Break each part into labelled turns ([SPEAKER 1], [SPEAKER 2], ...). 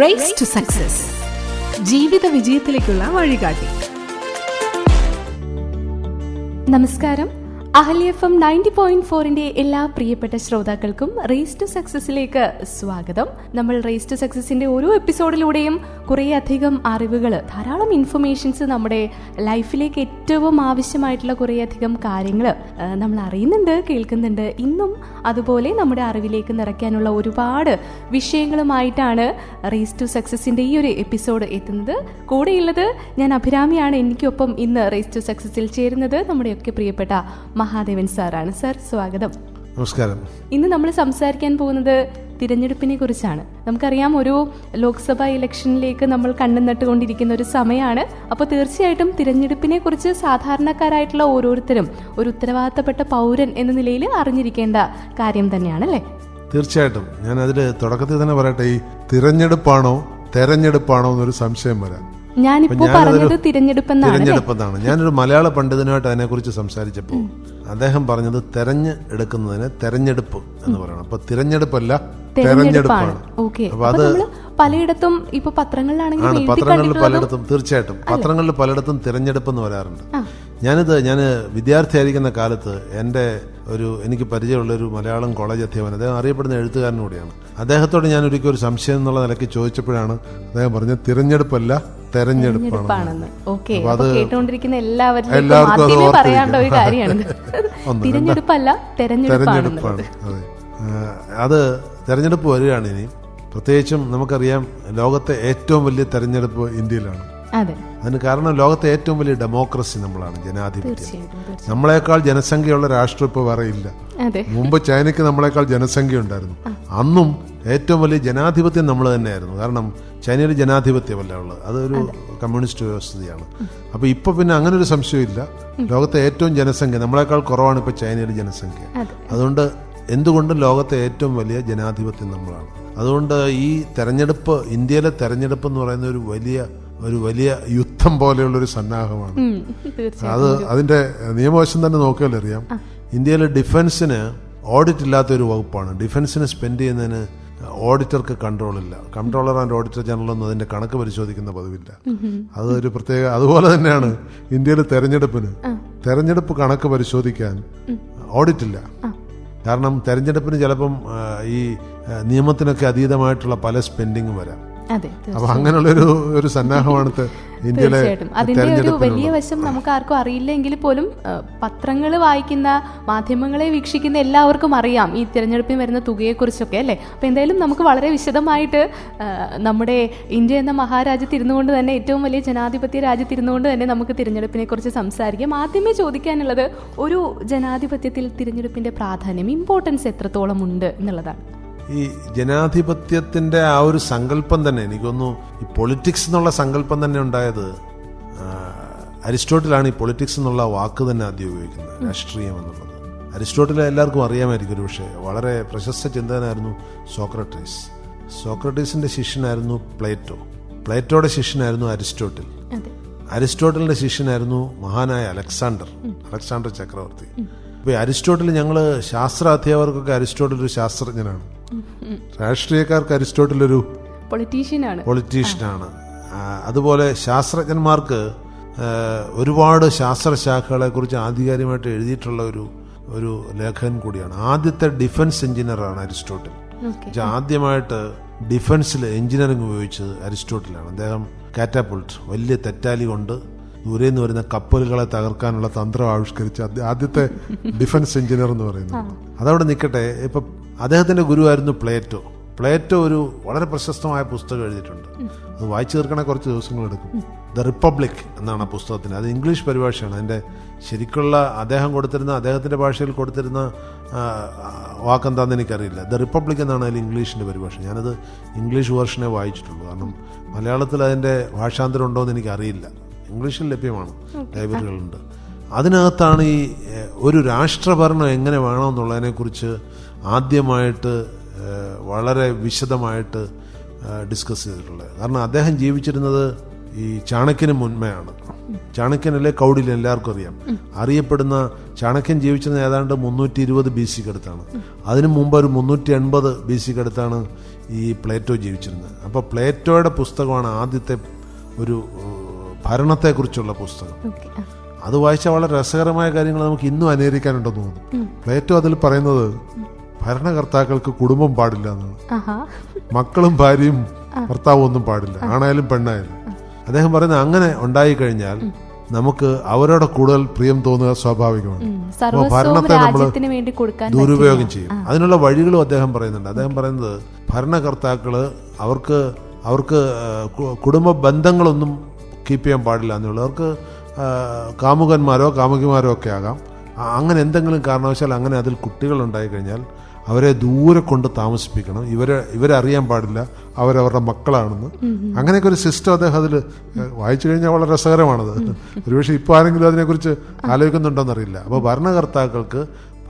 [SPEAKER 1] Raise to success, ജീവിത വിജയത്തിലേക്കുള്ള വഴികാട്ടി.
[SPEAKER 2] നമസ്കാരം. അഹല്യ FM 90.4 എല്ലാ പ്രിയപ്പെട്ട ശ്രോതാക്കൾക്കും റേസ് ടു സക്സസിലേക്ക് സ്വാഗതം. നമ്മൾ റേസ് ടു സക്സസിന്റെ ഓരോ എപ്പിസോഡിലൂടെയും കുറേയധികം അറിവുകൾ, ധാരാളം ഇൻഫർമേഷൻസ് നമ്മുടെ ലൈഫിലേക്ക് ഏറ്റവും ആവശ്യമായിട്ടുള്ള കുറേയധികം കാര്യങ്ങൾ നമ്മൾ അറിയുന്നുണ്ട്, കേൾക്കുന്നുണ്ട്. ഇന്നും അതുപോലെ നമ്മുടെ അറിവിലേക്ക് നിറയ്ക്കാനുള്ള ഒരുപാട് വിഷയങ്ങളുമായിട്ടാണ് റേസ് ടു സക്സസിന്റെ ഈ ഒരു എപ്പിസോഡ് എത്തുന്നത്. കൂടെയുള്ളത് ഞാൻ അഭിരാമിയാണ്. എനിക്കൊപ്പം ഇന്ന് റേസ് ടു സക്സസിൽ ചേരുന്നത് നമ്മുടെയൊക്കെ പ്രിയപ്പെട്ട മഹാദേവൻ സാറാണ്. സാർ, സ്വാഗതം.
[SPEAKER 3] നമസ്കാരം.
[SPEAKER 2] ഇന്ന് നമ്മൾ സംസാരിക്കാൻ പോകുന്നത് തിരഞ്ഞെടുപ്പിനെ കുറിച്ചാണ്. നമുക്കറിയാം, ഒരു ലോക്സഭാ ഇലക്ഷനിലേക്ക് നമ്മൾ കണ്ണു നട്ടുകൊണ്ടിരിക്കുന്ന ഒരു സമയമാണ്. അപ്പോൾ തീർച്ചയായിട്ടും തിരഞ്ഞെടുപ്പിനെ കുറിച്ച് സാധാരണക്കാരായിട്ടുള്ള ഓരോരുത്തരും ഒരു ഉത്തരവാദിത്തപ്പെട്ട പൗരൻ എന്ന നിലയിൽ അറിഞ്ഞിരിക്കേണ്ട കാര്യം തന്നെയാണല്ലേ?
[SPEAKER 3] തീർച്ചയായിട്ടും. ഞാൻ അതിൽ തുടക്കത്തിൽ തന്നെ പറയട്ടെ, ഈ തിരഞ്ഞെടുപ്പാണോ തെരഞ്ഞെടുപ്പാണോ എന്നൊരു സംശയം വരാം.
[SPEAKER 2] ഞാനിപ്പോ പറഞ്ഞത്
[SPEAKER 3] തിരഞ്ഞെടുപ്പെന്നാണ്. ഞാനൊരു മലയാള പണ്ഡിതനുമായിട്ട് അതിനെക്കുറിച്ച് സംസാരിച്ചപ്പോൾ അദ്ദേഹം പറഞ്ഞത് തെരഞ്ഞെടുക്കുന്നതിന് തെരഞ്ഞെടുപ്പ് എന്ന് പറയണം. അപ്പൊ തിരഞ്ഞെടുപ്പല്ല, തെരഞ്ഞെടുപ്പാണ്.
[SPEAKER 2] അപ്പൊ അത് പലയിടത്തും ഇപ്പൊ പത്രങ്ങളിലാണെങ്കിൽ
[SPEAKER 3] പത്രങ്ങളിൽ പലയിടത്തും, തീർച്ചയായിട്ടും പത്രങ്ങളിൽ പലയിടത്തും തിരഞ്ഞെടുപ്പ് എന്ന് വരാറുണ്ട്. ഞാൻ വിദ്യാർത്ഥിയായിരിക്കുന്ന കാലത്ത് എനിക്ക് പരിചയമുള്ളൊരു മലയാളം കോളേജ് അധ്യാപകൻ, അദ്ദേഹം അറിയപ്പെടുന്ന എഴുത്തുകാരൻ കൂടിയാണ്. അദ്ദേഹത്തോട് ഞാൻ ഒരിക്കൽ ഒരു സംശയം എന്നുള്ള നിലയ്ക്ക് ചോദിച്ചപ്പോഴാണ് അദ്ദേഹം പറഞ്ഞത് തിരഞ്ഞെടുപ്പല്ല, തെരഞ്ഞെടുപ്പാണ്.
[SPEAKER 2] തെരഞ്ഞെടുപ്പാണ്.
[SPEAKER 3] അതെ, അത് തെരഞ്ഞെടുപ്പ് വരികയാണ് ഇനി. പ്രത്യേകിച്ചും നമുക്കറിയാം, ലോകത്തെ ഏറ്റവും വലിയ തെരഞ്ഞെടുപ്പ് ഇന്ത്യയിലാണ്. അതിന് കാരണം ലോകത്തെ ഏറ്റവും വലിയ ഡെമോക്രസി നമ്മളാണ്, ജനാധിപത്യം. നമ്മളെക്കാൾ ജനസംഖ്യയുള്ള രാഷ്ട്രം ഇപ്പോൾ വേറെ ഇല്ല. മുമ്പ് ചൈനയ്ക്ക് നമ്മളെക്കാൾ ജനസംഖ്യ ഉണ്ടായിരുന്നു. അന്നും ഏറ്റവും വലിയ ജനാധിപത്യം നമ്മൾ തന്നെയായിരുന്നു. കാരണം ചൈനയിൽ ജനാധിപത്യമല്ല ഉള്ളത്, അതൊരു കമ്മ്യൂണിസ്റ്റ് വ്യവസ്ഥയാണ്. അപ്പോൾ ഇപ്പൊ പിന്നെ അങ്ങനെ ഒരു സംശയമില്ല. ലോകത്തെ ഏറ്റവും ജനസംഖ്യ നമ്മളെക്കാൾ കുറവാണ് ഇപ്പോൾ ചൈനയുടെ ജനസംഖ്യ. അതുകൊണ്ട് എന്തുകൊണ്ടും ലോകത്തെ ഏറ്റവും വലിയ ജനാധിപത്യം നമ്മളാണ്. അതുകൊണ്ട് ഈ തെരഞ്ഞെടുപ്പ്, ഇന്ത്യയിലെ തെരഞ്ഞെടുപ്പ് എന്ന് പറയുന്ന ഒരു വലിയ യുദ്ധം പോലെയുള്ളൊരു സന്നാഹമാണ്. അതിന്റെ നിയമവശം തന്നെ നോക്കിയാൽ അറിയാം. ഇന്ത്യയിലെ ഡിഫൻസിന് ഓഡിറ്റ് ഇല്ലാത്ത ഒരു വകുപ്പാണ്. ഡിഫൻസിന് സ്പെൻഡ് ചെയ്യുന്നതിന് ഓഡിറ്റർക്ക് കൺട്രോളില്ല. കൺട്രോളർ ആൻഡ് ഓഡിറ്റർ ജനറലൊന്നും അതിന്റെ കണക്ക് പരിശോധിക്കുന്ന പതിവില്ല. അതൊരു പ്രത്യേക. അതുപോലെ തന്നെയാണ് ഇന്ത്യയിലെ തെരഞ്ഞെടുപ്പ് കണക്ക് പരിശോധിക്കാൻ ഓഡിറ്റില്ല. കാരണം തെരഞ്ഞെടുപ്പിന് ചിലപ്പം ഈ നിയമത്തിനൊക്കെ അതീതമായിട്ടുള്ള പല സ്പെൻഡിങ്ങും വരാം. അപ്പൊ അങ്ങനെയുള്ളൊരു സന്നാഹമാണ് ഇന്ത്യയിലെ.
[SPEAKER 2] അതിന്റെ ഒരു വലിയ വശം നമുക്ക് ആർക്കും അറിയില്ലെങ്കിൽ പോലും പത്രങ്ങൾ വായിക്കുന്ന, മാധ്യമങ്ങളെ വീക്ഷിക്കുന്ന എല്ലാവർക്കും അറിയാം ഈ തിരഞ്ഞെടുപ്പിന് വരുന്ന തുകയെക്കുറിച്ചൊക്കെ, അല്ലേ? അപ്പൊ എന്തായാലും നമുക്ക് വളരെ വിശദമായിട്ട് നമ്മുടെ ഇന്ത്യ എന്ന മഹാരാജ്യത്തിരുന്നു കൊണ്ട് തന്നെ, ഏറ്റവും വലിയ ജനാധിപത്യ രാജ്യത്തിരുന്നു കൊണ്ട് തന്നെ നമുക്ക് തിരഞ്ഞെടുപ്പിനെ കുറിച്ച് സംസാരിക്കാം. ആദ്യമേ ചോദിക്കാനുള്ളത്, ഒരു ജനാധിപത്യത്തിൽ തിരഞ്ഞെടുപ്പിന്റെ പ്രാധാന്യം, ഇമ്പോർട്ടൻസ് എത്രത്തോളം ഉണ്ട് എന്നുള്ളതാണ്.
[SPEAKER 3] ഈ ജനാധിപത്യത്തിന്റെ ആ ഒരു സങ്കല്പം തന്നെ, എനിക്കൊന്നു ഈ പൊളിറ്റിക്സ് എന്നുള്ള സങ്കല്പം തന്നെ ഉണ്ടായത് അരിസ്റ്റോട്ടിലാണ്. ഈ പൊളിറ്റിക്സ് എന്നുള്ള വാക്ക് തന്നെ ആദ്യം ഉപയോഗിക്കുന്നത്, രാഷ്ട്രീയം എന്നുള്ളത്. അരിസ്റ്റോട്ടിലെ എല്ലാവർക്കും അറിയാമായിരിക്കും. ഒരു പക്ഷേ വളരെ പ്രശസ്ത ചിന്തകനായിരുന്നു സോക്രട്ടീസ്. സോക്രട്ടീസിന്റെ ശിഷ്യനായിരുന്നു പ്ലേറ്റോയുടെ ശിഷ്യനായിരുന്നു അരിസ്റ്റോട്ടിൽ. അരിസ്റ്റോട്ടലിന്റെ ശിഷ്യനായിരുന്നു മഹാനായ അലക്സാണ്ടർ ചക്രവർത്തി. അപ്പൊ അരിസ്റ്റോട്ടിൽ, ഞങ്ങള് ശാസ്ത്ര അധ്യാപകർക്കൊക്കെ അരിസ്റ്റോട്ടിൽ ഒരു ശാസ്ത്രജ്ഞനാണ്, രാഷ്ട്രീയക്കാർക്ക് അരിസ്റ്റോട്ടിൽ ഒരു പൊളിറ്റീഷ്യനാണ്. അതുപോലെ ശാസ്ത്രജ്ഞന്മാർക്ക് ഒരുപാട് ശാസ്ത്രശാഖകളെ കുറിച്ച് ആധികാരികമായിട്ട് എഴുതിയിട്ടുള്ള ഒരു ലേഖകൻ കൂടിയാണ്. ആദ്യത്തെ ഡിഫൻസ് എഞ്ചിനീയറാണ് അരിസ്റ്റോട്ടിൽ. ആദ്യമായിട്ട് ഡിഫൻസിൽ എഞ്ചിനീയറിംഗ് ഉപയോഗിച്ചത് അരിസ്റ്റോട്ടിലാണ്. അദ്ദേഹം കാറ്റാപുൾട്ട്, വലിയ തെറ്റാലി കൊണ്ട് ദൂരെ നിന്ന് വരുന്ന കപ്പലുകളെ തകർക്കാനുള്ള തന്ത്രം ആവിഷ്കരിച്ച ആദ്യത്തെ ഡിഫൻസ് എഞ്ചിനീയർ എന്ന് പറയുന്നത്. അതവിടെ നിൽക്കട്ടെ. ഇപ്പൊ അദ്ദേഹത്തിന്റെ ഗുരുവായിരുന്നു പ്ലേറ്റോ ഒരു വളരെ പ്രശസ്തമായ പുസ്തകം എഴുതിയിട്ടുണ്ട്. അത് വായിച്ചു തീർക്കണേ കുറച്ച് ദിവസങ്ങളെടുക്കും. ദ റിപ്പബ്ലിക് എന്നാണ് ആ പുസ്തകത്തിന്. അത് ഇംഗ്ലീഷ് പരിഭാഷയാണ്. അതിന്റെ ശരിക്കുള്ള അദ്ദേഹത്തിന്റെ ഭാഷയിൽ കൊടുത്തിരുന്ന വാക്കെന്താന്ന് എനിക്കറിയില്ല. ദ റിപ്പബ്ലിക് എന്നാണ് അതിൽ ഇംഗ്ലീഷിന്റെ പരിഭാഷ. ഞാനത് ഇംഗ്ലീഷ് വേർഷനെ വായിച്ചിട്ടുള്ളൂ. കാരണം മലയാളത്തിൽ അതിന്റെ ഭാഷാന്തരം ഉണ്ടോ എന്ന് എനിക്കറിയില്ല. ഇംഗ്ലീഷിൽ ലഭ്യമാണ്, ലൈബ്രറികളുണ്ട്. അതിനകത്താണ് ഈ ഒരു രാഷ്ട്രഭരണം എങ്ങനെ വേണമെന്നുള്ളതിനെ കുറിച്ച് ആദ്യമായിട്ട് വളരെ വിശദമായിട്ട് ഡിസ്കസ് ചെയ്തിട്ടുള്ളത്. കാരണം അദ്ദേഹം ജീവിച്ചിരുന്നത് ഈ ചാണക്യന് മുൻപെയാണ്. ചാണക്യനല്ലേ കൗടില്യൻ, എല്ലാവർക്കും അറിയപ്പെടുന്ന ചാണക്യൻ ജീവിച്ചിരുന്ന ഏതാണ്ട് 320 BC അടുത്താണ്. അതിനു മുമ്പ് ഒരു 380 BC അടുത്താണ് ഈ പ്ലേറ്റോ ജീവിച്ചിരുന്നത്. അപ്പോൾ പ്ലേറ്റോയുടെ പുസ്തകമാണ് ആദ്യത്തെ ഒരു ഭരണത്തെക്കുറിച്ചുള്ള പുസ്തകം. അത് വായിച്ചാൽ വളരെ രസകരമായ കാര്യങ്ങൾ നമുക്ക് ഇന്നും അനേരിക്കാനുണ്ടെന്ന് തോന്നുന്നു. പ്ലേറ്റോ അതിൽ പറയുന്നത് ഭരണകർത്താക്കൾക്ക് കുടുംബം പാടില്ല എന്നാണ്. മക്കളും ഭാര്യയും ഭർത്താവും ഒന്നും പാടില്ല, ആണായാലും പെണ്ണായാലും. അദ്ദേഹം പറയുന്നത് അങ്ങനെ ഉണ്ടായിക്കഴിഞ്ഞാൽ നമുക്ക് അവരോട് കൂടുതൽ പ്രിയം തോന്നുക സ്വാഭാവികമാണ്. അപ്പോൾ ഭരണത്തെ നമ്മൾ ദുരുപയോഗം ചെയ്യും. അതിനുള്ള വഴികളും അദ്ദേഹം പറയുന്നുണ്ട്. അദ്ദേഹം പറയുന്നത് ഭരണകർത്താക്കള് അവർക്ക് കുടുംബ ബന്ധങ്ങളൊന്നും കീപ്പ് ചെയ്യാൻ പാടില്ല എന്നുള്ളൂ. അവർക്ക് കാമുകന്മാരോ കാമുകിമാരോ ഒക്കെ ആകാം. അങ്ങനെ എന്തെങ്കിലും കാരണവശാൽ അങ്ങനെ അതിൽ കുട്ടികളുണ്ടായി കഴിഞ്ഞാൽ അവരെ ദൂരെ കൊണ്ട് താമസിപ്പിക്കണം. ഇവരെ അറിയാൻ പാടില്ല അവരവരുടെ മക്കളാണെന്ന്. അങ്ങനെയൊക്കെ ഒരു സിസ്റ്റം അദ്ദേഹം അതിൽ വായിച്ചു കഴിഞ്ഞാൽ വളരെ രസകരമാണത്. ഒരുപക്ഷെ ഇപ്പോൾ ആരെങ്കിലും അതിനെക്കുറിച്ച് ആലോചിക്കുന്നുണ്ടോയെന്നറിയില്ല. അപ്പോൾ ഭരണകർത്താക്കൾക്ക്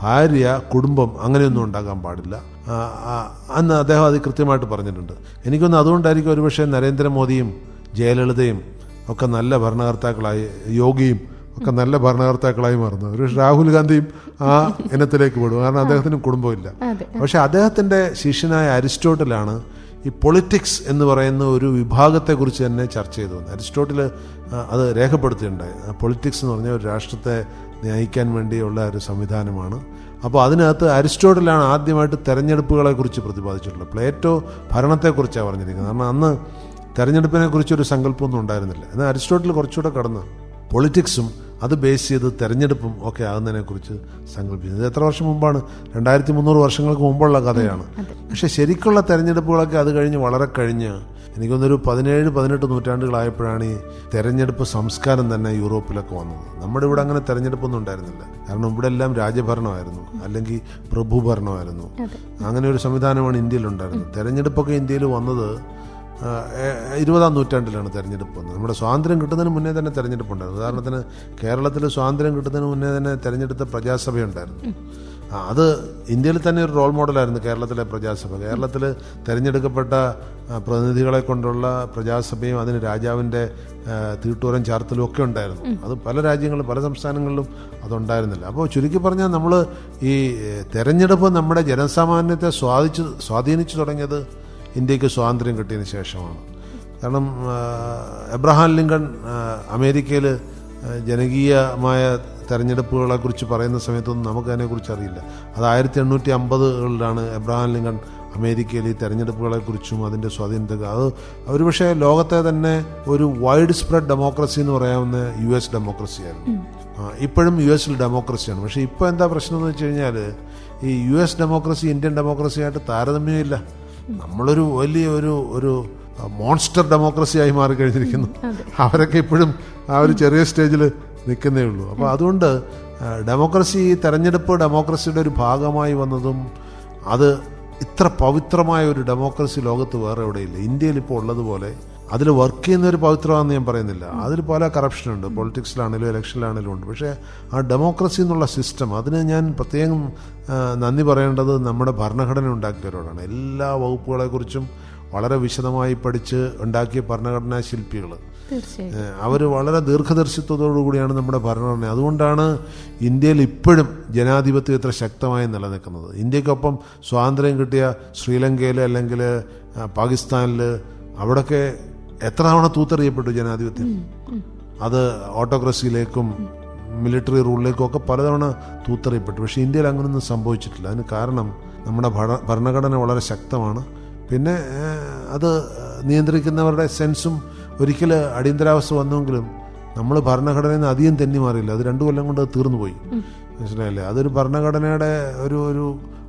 [SPEAKER 3] ഭാര്യ കുടുംബം അങ്ങനെയൊന്നും ഉണ്ടാകാൻ പാടില്ല എന്ന് അദ്ദേഹം അത് കൃത്യമായിട്ട് പറഞ്ഞിട്ടുണ്ട്. എനിക്കൊന്ന് അതുകൊണ്ടായിരിക്കും ഒരുപക്ഷെ നരേന്ദ്രമോദിയും ജയലളിതയും ഒക്കെ നല്ല ഭരണകർത്താക്കളായി, യോഗിയും ഒക്കെ നല്ല ഭരണകർത്താക്കളായി മാറുന്നത്. ഒരു രാഹുൽ ഗാന്ധിയും ആ ഇനത്തിലേക്ക് പെടും, കാരണം അദ്ദേഹത്തിന് കുടുംബമില്ല. പക്ഷെ അദ്ദേഹത്തിൻ്റെ ശിഷ്യനായ അരിസ്റ്റോട്ടിലാണ് ഈ പൊളിറ്റിക്സ് എന്ന് പറയുന്ന ഒരു വിഭാഗത്തെക്കുറിച്ച് തന്നെ ചർച്ച ചെയ്തു വന്നത്. അരിസ്റ്റോട്ടിൽ അത് രേഖപ്പെടുത്തിയിട്ടുണ്ടായി. പൊളിറ്റിക്സ് എന്ന് പറഞ്ഞാൽ ഒരു രാഷ്ട്രത്തെ നയിക്കാൻ വേണ്ടിയുള്ള ഒരു സംവിധാനമാണ്. അപ്പോൾ അതിനകത്ത് അരിസ്റ്റോട്ടിലാണ് ആദ്യമായിട്ട് തെരഞ്ഞെടുപ്പുകളെക്കുറിച്ച് പ്രതിപാദിച്ചിട്ടുള്ളത്. പ്ലേറ്റോ ഭരണത്തെക്കുറിച്ചാണ് പറഞ്ഞിരിക്കുന്നത്. കാരണം അന്ന് തെരഞ്ഞെടുപ്പിനെ കുറിച്ചൊരു സങ്കല്പമൊന്നും ഉണ്ടായിരുന്നില്ല. എന്നാൽ അരിസ്റ്റോട്ടിൽ കുറച്ചുകൂടെ കടന്ന് പൊളിറ്റിക്സും അത് ബേസ് ചെയ്ത് തെരഞ്ഞെടുപ്പും ഒക്കെ ആകുന്നതിനെക്കുറിച്ച് സങ്കല്പിച്ചത്. ഇത് എത്ര വർഷം മുമ്പാണ്? 2300 വർഷങ്ങൾക്ക് മുമ്പുള്ള കഥയാണ്. പക്ഷെ ശരിക്കുള്ള തെരഞ്ഞെടുപ്പുകളൊക്കെ അത് കഴിഞ്ഞ് വളരെ കഴിഞ്ഞ് എനിക്കൊന്നൊരു 17-18 നൂറ്റാണ്ടുകളായപ്പോഴാണ് ഈ തെരഞ്ഞെടുപ്പ് സംസ്കാരം തന്നെ യൂറോപ്പിലൊക്കെ വന്നത്. നമ്മുടെ ഇവിടെ അങ്ങനെ തെരഞ്ഞെടുപ്പൊന്നും ഉണ്ടായിരുന്നില്ല. കാരണം ഇവിടെ എല്ലാം രാജഭരണമായിരുന്നു, അല്ലെങ്കിൽ പ്രഭുഭരണമായിരുന്നു. അങ്ങനെ ഒരു സംവിധാനമാണ് ഇന്ത്യയിലുണ്ടായിരുന്നത്. തെരഞ്ഞെടുപ്പൊക്കെ ഇന്ത്യയിൽ വന്നത് 20-ാം നൂറ്റാണ്ടിലാണ് തെരഞ്ഞെടുപ്പ് വന്നത്. നമ്മുടെ സ്വാതന്ത്ര്യം കിട്ടുന്നതിന് മുന്നേ തന്നെ തെരഞ്ഞെടുപ്പുണ്ടായിരുന്നു. ഉദാഹരണത്തിന് കേരളത്തിൽ സ്വാതന്ത്ര്യം കിട്ടുന്നതിന് മുന്നേ തന്നെ തെരഞ്ഞെടുത്ത പ്രജാസഭയുണ്ടായിരുന്നു. അത് ഇന്ത്യയിൽ തന്നെ ഒരു റോൾ മോഡലായിരുന്നു കേരളത്തിലെ പ്രജാസഭ. കേരളത്തിൽ തിരഞ്ഞെടുക്കപ്പെട്ട പ്രതിനിധികളെ കൊണ്ടുള്ള പ്രജാസഭയും അതിന് രാജാവിൻ്റെ തീട്ടൂരം ചാർത്തലും ഒക്കെ ഉണ്ടായിരുന്നു. അത് പല രാജ്യങ്ങളിലും പല സംസ്ഥാനങ്ങളിലും അതുണ്ടായിരുന്നില്ല. അപ്പോൾ ചുരുക്കി പറഞ്ഞാൽ നമ്മൾ ഈ തെരഞ്ഞെടുപ്പ് നമ്മുടെ ജനസാമാന്യത്തെ സ്വാധീനിച്ചു തുടങ്ങിയത് ഇന്ത്യക്ക് സ്വാതന്ത്ര്യം കിട്ടിയതിന് ശേഷമാണ്. കാരണം എബ്രഹാം ലിങ്കൺ അമേരിക്കയിൽ ജനകീയമായ തെരഞ്ഞെടുപ്പുകളെക്കുറിച്ച് പറയുന്ന സമയത്തൊന്നും നമുക്കതിനെക്കുറിച്ച് അറിയില്ല. അത് 1850കളിലാണ് എബ്രഹാം ലിങ്കൺ അമേരിക്കയിൽ ഈ തെരഞ്ഞെടുപ്പുകളെക്കുറിച്ചും അതിൻ്റെ സ്വാധീനത്തെ അത് ഒരുപക്ഷെ ലോകത്തെ തന്നെ ഒരു വൈഡ് സ്പ്രെഡ് ഡെമോക്രസി എന്ന് പറയാവുന്ന US ഡെമോക്രസിയായിരുന്നു. ഇപ്പോഴും US ഡെമോക്രസിയാണ്. പക്ഷേ ഇപ്പോൾ എന്താ പ്രശ്നം എന്ന് വെച്ച് കഴിഞ്ഞാൽ ഈ US ഡെമോക്രസി ഇന്ത്യൻ ഡെമോക്രസിയായിട്ട് താരതമ്യമില്ല. നമ്മളൊരു വലിയ ഒരു മോൺസ്റ്റർ ഡെമോക്രസിയായി മാറിക്കഴിഞ്ഞിരിക്കുന്നു. അവരൊക്കെ ഇപ്പോഴും ആ ഒരു ചെറിയ സ്റ്റേജിൽ നിൽക്കുന്നേ ഉള്ളൂ. അപ്പോൾ അതുകൊണ്ട് ഡെമോക്രസി, തെരഞ്ഞെടുപ്പ് ഡെമോക്രസിയുടെ ഒരു ഭാഗമായി വന്നതും അത് ഇത്ര പവിത്രമായ ഒരു ഡെമോക്രസി ലോകത്ത് വേറെ എവിടെയില്ല. ഇന്ത്യയിൽ ഇപ്പോൾ ഉള്ളതുപോലെ അതിൽ വർക്ക് ചെയ്യുന്ന ഒരു പവിത്രമാണെന്ന് ഞാൻ പറയുന്നില്ല. അതിൽ പല കറപ്ഷനുണ്ട്, പൊളിറ്റിക്സിലാണെങ്കിലും ഇലക്ഷനിലാണെങ്കിലും ഉണ്ട്. പക്ഷേ ആ ഡെമോക്രസി എന്നുള്ള സിസ്റ്റം, അതിന് ഞാൻ പ്രത്യേകം നന്ദി പറയേണ്ടത് നമ്മുടെ ഭരണഘടന ഉണ്ടാക്കിയവരോടാണ്. എല്ലാ വകുപ്പുകളെക്കുറിച്ചും വളരെ വിശദമായി പഠിച്ച് ഉണ്ടാക്കിയ ഭരണഘടനാ ശില്പികൾ അവർ വളരെ ദീർഘദർശിത്വത്തോടു കൂടിയാണ് നമ്മുടെ ഭരണഘടന. അതുകൊണ്ടാണ് ഇന്ത്യയിൽ ഇപ്പോഴും ജനാധിപത്യം ഇത്ര ശക്തമായി നിലനിൽക്കുന്നത്. ഇന്ത്യക്കൊപ്പം സ്വാതന്ത്ര്യം കിട്ടിയ ശ്രീലങ്കയിൽ അല്ലെങ്കിൽ പാകിസ്ഥാനിൽ അവിടെയൊക്കെ എത്ര തവണ തൂത്തെറിയപ്പെട്ടു ജനാധിപത്യം. അത് ഓട്ടോക്രസിയിലേക്കും മിലിറ്ററി റൂളിലേക്കും ഒക്കെ പലതവണ തൂത്തെറിയപ്പെട്ടു. പക്ഷേ ഇന്ത്യയിൽ അങ്ങനെയൊന്നും സംഭവിച്ചിട്ടില്ല. അതിന് കാരണം നമ്മുടെ ഭരണഘടന വളരെ ശക്തമാണ്. പിന്നെ അത് നിയന്ത്രിക്കുന്നവരുടെ സെൻസും. ഒരിക്കൽ അടിയന്തരാവസ്ഥ വന്നെങ്കിലും നമ്മൾ ഭരണഘടനയിൽ നിന്ന് അധികം തെന്നി മാറിയില്ല. അത് 2 കൊല്ലം കൊണ്ട് തീർന്നു പോയി. മനസ്സിലായില്ലേ? അതൊരു ഭരണഘടനയുടെ ഒരു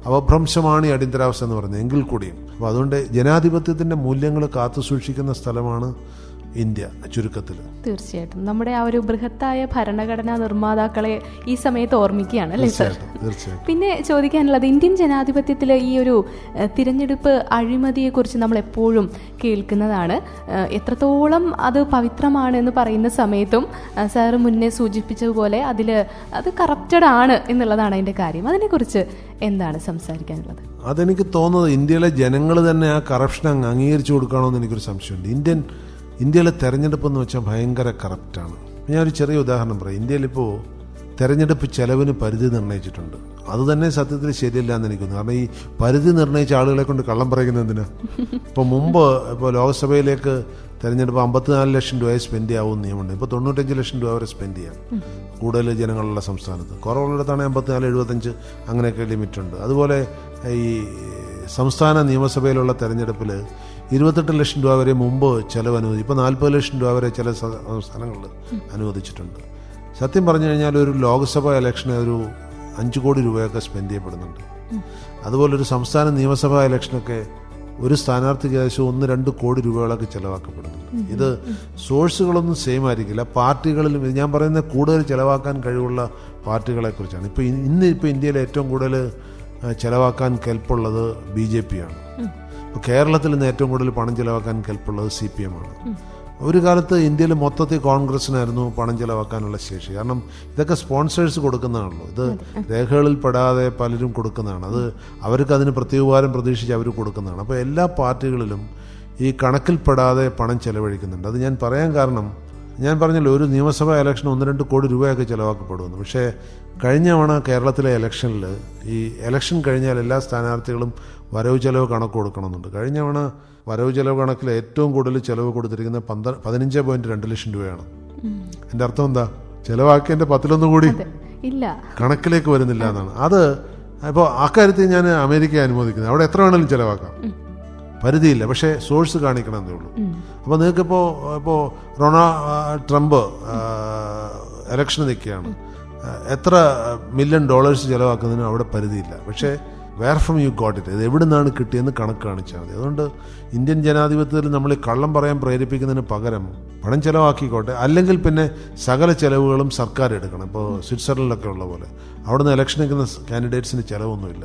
[SPEAKER 3] അവഭ്രംശമാണ് ഈ അടിയന്തരാവസ്ഥ എന്ന് പറയുന്നത് എങ്കിൽ കൂടിയും. അപ്പോൾ അതുകൊണ്ട് ജനാധിപത്യത്തിൻ്റെ മൂല്യങ്ങൾ കാത്തു സൂക്ഷിക്കുന്ന സ്ഥലമാണ് ഇന്ത്യ ചുരുക്കത്തിൽ.
[SPEAKER 2] തീർച്ചയായിട്ടും നമ്മുടെ ആ ഒരു ബൃഹത്തായ ഭരണഘടനാ നിർമ്മാതാക്കളെ ഈ സമയത്ത് ഓർമ്മിക്കുകയാണ് അല്ലേ സർ? പിന്നെ ചോദിക്കാനുള്ളത്, ഇന്ത്യൻ ജനാധിപത്യത്തിൽ ഈ ഒരു തിരഞ്ഞെടുപ്പ് അഴിമതിയെക്കുറിച്ച് നമ്മൾ എപ്പോഴും കേൾക്കുന്നതാണ്. എത്രത്തോളം അത് പവിത്രമാണ് എന്ന് പറയുന്ന സമയത്തും സാറ് മുന്നേ സൂചിപ്പിച്ചതുപോലെ അത് കറപ്റ്റഡ് ആണ് എന്നുള്ളതാണ് അതിൻ്റെ കാര്യം. അതിനെക്കുറിച്ച് എന്താണ് സംസാരിക്കാനുള്ളത്?
[SPEAKER 3] അതെനിക്ക് തോന്നുന്നത് ഇന്ത്യയിലെ ജനങ്ങൾ തന്നെ ആ കറപ്ഷൻ അംഗീകരിച്ചു കൊടുക്കണമെന്ന് എനിക്കൊരു സംശയമുണ്ട്. ഇന്ത്യയിലെ തെരഞ്ഞെടുപ്പ് എന്ന് വെച്ചാൽ ഭയങ്കര കറപ്റ്റാണ്. ഞാനൊരു ചെറിയ ഉദാഹരണം പറയാം. ഇന്ത്യയിലിപ്പോൾ തെരഞ്ഞെടുപ്പ് ചെലവിന് പരിധി നിർണ്ണയിച്ചിട്ടുണ്ട്. അത് തന്നെ സത്യത്തിൽ ശരിയല്ല എന്ന് എനിക്ക് തോന്നുന്നു. കാരണം ഈ പരിധി നിർണ്ണയിച്ച ആളുകളെ കൊണ്ട് കള്ളം പറയുന്നത് എന്തിനാ? ഇപ്പോൾ മുമ്പ് ഇപ്പോൾ ലോക്സഭയിലേക്ക് തിരഞ്ഞെടുപ്പ് 54 ലക്ഷം രൂപയെ സ്പെൻഡ് ചെയ്യാവുന്ന നിയമമുണ്ട്. ഇപ്പോൾ 95 ലക്ഷം രൂപ വരെ സ്പെൻഡ് ചെയ്യാം കൂടുതൽ ജനങ്ങളുള്ള സംസ്ഥാനത്ത്. കുറവുള്ളിടത്താണ് 54, 75 അങ്ങനെയൊക്കെ ലിമിറ്റുണ്ട്. അതുപോലെ ഈ സംസ്ഥാന നിയമസഭയിലുള്ള തെരഞ്ഞെടുപ്പിൽ 28 ലക്ഷം രൂപ വരെ മുമ്പ് ചെലവ് അനുവദിച്ചു. ഇപ്പോൾ 40 ലക്ഷം രൂപ വരെ ചില സംസ്ഥാനങ്ങളിൽ അനുവദിച്ചിട്ടുണ്ട്. സത്യം പറഞ്ഞു കഴിഞ്ഞാൽ ഒരു ലോക്സഭ ഇലക്ഷന് ഒരു 5 കോടി രൂപയൊക്കെ സ്പെൻഡ് ചെയ്യപ്പെടുന്നുണ്ട്. അതുപോലെ ഒരു സംസ്ഥാന നിയമസഭാ ഇലക്ഷനൊക്കെ ഒരു സ്ഥാനാർത്ഥിക്ക് ഏകദേശം 1-2 കോടി രൂപകളൊക്കെ ചിലവാക്കപ്പെടുന്നുണ്ട്. ഇത് സോഴ്സുകളൊന്നും സെയിം ആയിരിക്കില്ല. പാർട്ടികളിലും ഞാൻ പറയുന്നത് കൂടുതൽ ചിലവാക്കാൻ കഴിവുള്ള പാർട്ടികളെക്കുറിച്ചാണ്. ഇപ്പോൾ ഇന്ത്യയിൽ ഏറ്റവും കൂടുതൽ ചിലവാക്കാൻ കെൽപ്പുള്ളത് BJP ആണ്. ഇപ്പോൾ കേരളത്തിൽ നിന്ന് ഏറ്റവും കൂടുതൽ പണം ചിലവാക്കാൻ കെൽപ്പുള്ളത് CPM ആണ്. ഒരു കാലത്ത് ഇന്ത്യയിൽ മൊത്തത്തിൽ കോൺഗ്രസിനായിരുന്നു പണം ചിലവാക്കാനുള്ള ശേഷി. കാരണം ഇതൊക്കെ സ്പോൺസേഴ്സ് കൊടുക്കുന്നതാണല്ലോ. ഇത് രേഖകളിൽ പെടാതെ പലരും കൊടുക്കുന്നതാണ്. അത് അവർക്ക് അതിന് പ്രത്യുപകാരം പ്രതീക്ഷിച്ച് അവർ കൊടുക്കുന്നതാണ്. അപ്പോൾ എല്ലാ പാർട്ടികളിലും ഈ കണക്കിൽപ്പെടാതെ പണം ചെലവഴിക്കുന്നുണ്ട്. അത് ഞാൻ പറയാൻ കാരണം, ഞാൻ പറഞ്ഞല്ലോ ഒരു നിയമസഭാ ഇലക്ഷന് 1-2 കോടി രൂപയൊക്കെ ചിലവാക്കപ്പെടുമെന്ന്. പക്ഷേ കഴിഞ്ഞ തവണ കേരളത്തിലെ ഇലക്ഷനിൽ ഈ ഇലക്ഷൻ കഴിഞ്ഞാൽ എല്ലാ സ്ഥാനാർത്ഥികളും വരവ് ചെലവ് കണക്ക് കൊടുക്കണമെന്നുണ്ട്. കഴിഞ്ഞ തവണ വരവ് ചെലവ് കണക്കിൽ ഏറ്റവും കൂടുതൽ ചിലവ് കൊടുത്തിരിക്കുന്നത് 15.2 ലക്ഷം രൂപയാണ്. എൻ്റെ അർത്ഥം എന്താ? ചിലവാക്കിയതിൻ്റെ 10 കൂടി
[SPEAKER 2] ഇല്ല, കണക്കിലേക്ക്
[SPEAKER 3] വരുന്നില്ല എന്നാണ്. അത് ഇപ്പോൾ അക്കാര്യത്തിൽ ഞാൻ അമേരിക്കയെ അനുമോദിക്കുന്നത്. അവിടെ എത്ര വേണമെങ്കിലും ചിലവാക്കാം, പരിധിയില്ല. പക്ഷേ സോഴ്സ് കാണിക്കണം എന്നേ ഉള്ളൂ. അപ്പോൾ നിങ്ങൾക്കിപ്പോൾ ട്രംപ് ഇലക്ഷന് നിൽക്കുകയാണ്, എത്ര $1 മില്യൺ ചിലവാക്കുന്നതിന് അവിടെ പരിധിയില്ല. പക്ഷേ where from you got it, ഇത് എവിടെ നിന്നാണ് കിട്ടിയെന്ന് കണക്ക് കാണിച്ചാൽ മതി. അതുകൊണ്ട് ഇന്ത്യൻ ജനാധിപത്യത്തിൽ നമ്മൾ ഈ കള്ളം പറയാൻ പ്രേരിപ്പിക്കുന്നതിന് പകരം പണം ചിലവാക്കിക്കോട്ടെ, അല്ലെങ്കിൽ പിന്നെ സകല ചിലവുകളും സർക്കാർ എടുക്കണം. ഇപ്പോൾ സ്വിറ്റ്സർലൻഡിലൊക്കെ ഉള്ള പോലെ അവിടെ നിന്ന് ഇലക്ഷൻ നിൽക്കുന്ന കാൻഡിഡേറ്റ്സിന് ചിലവൊന്നുമില്ല.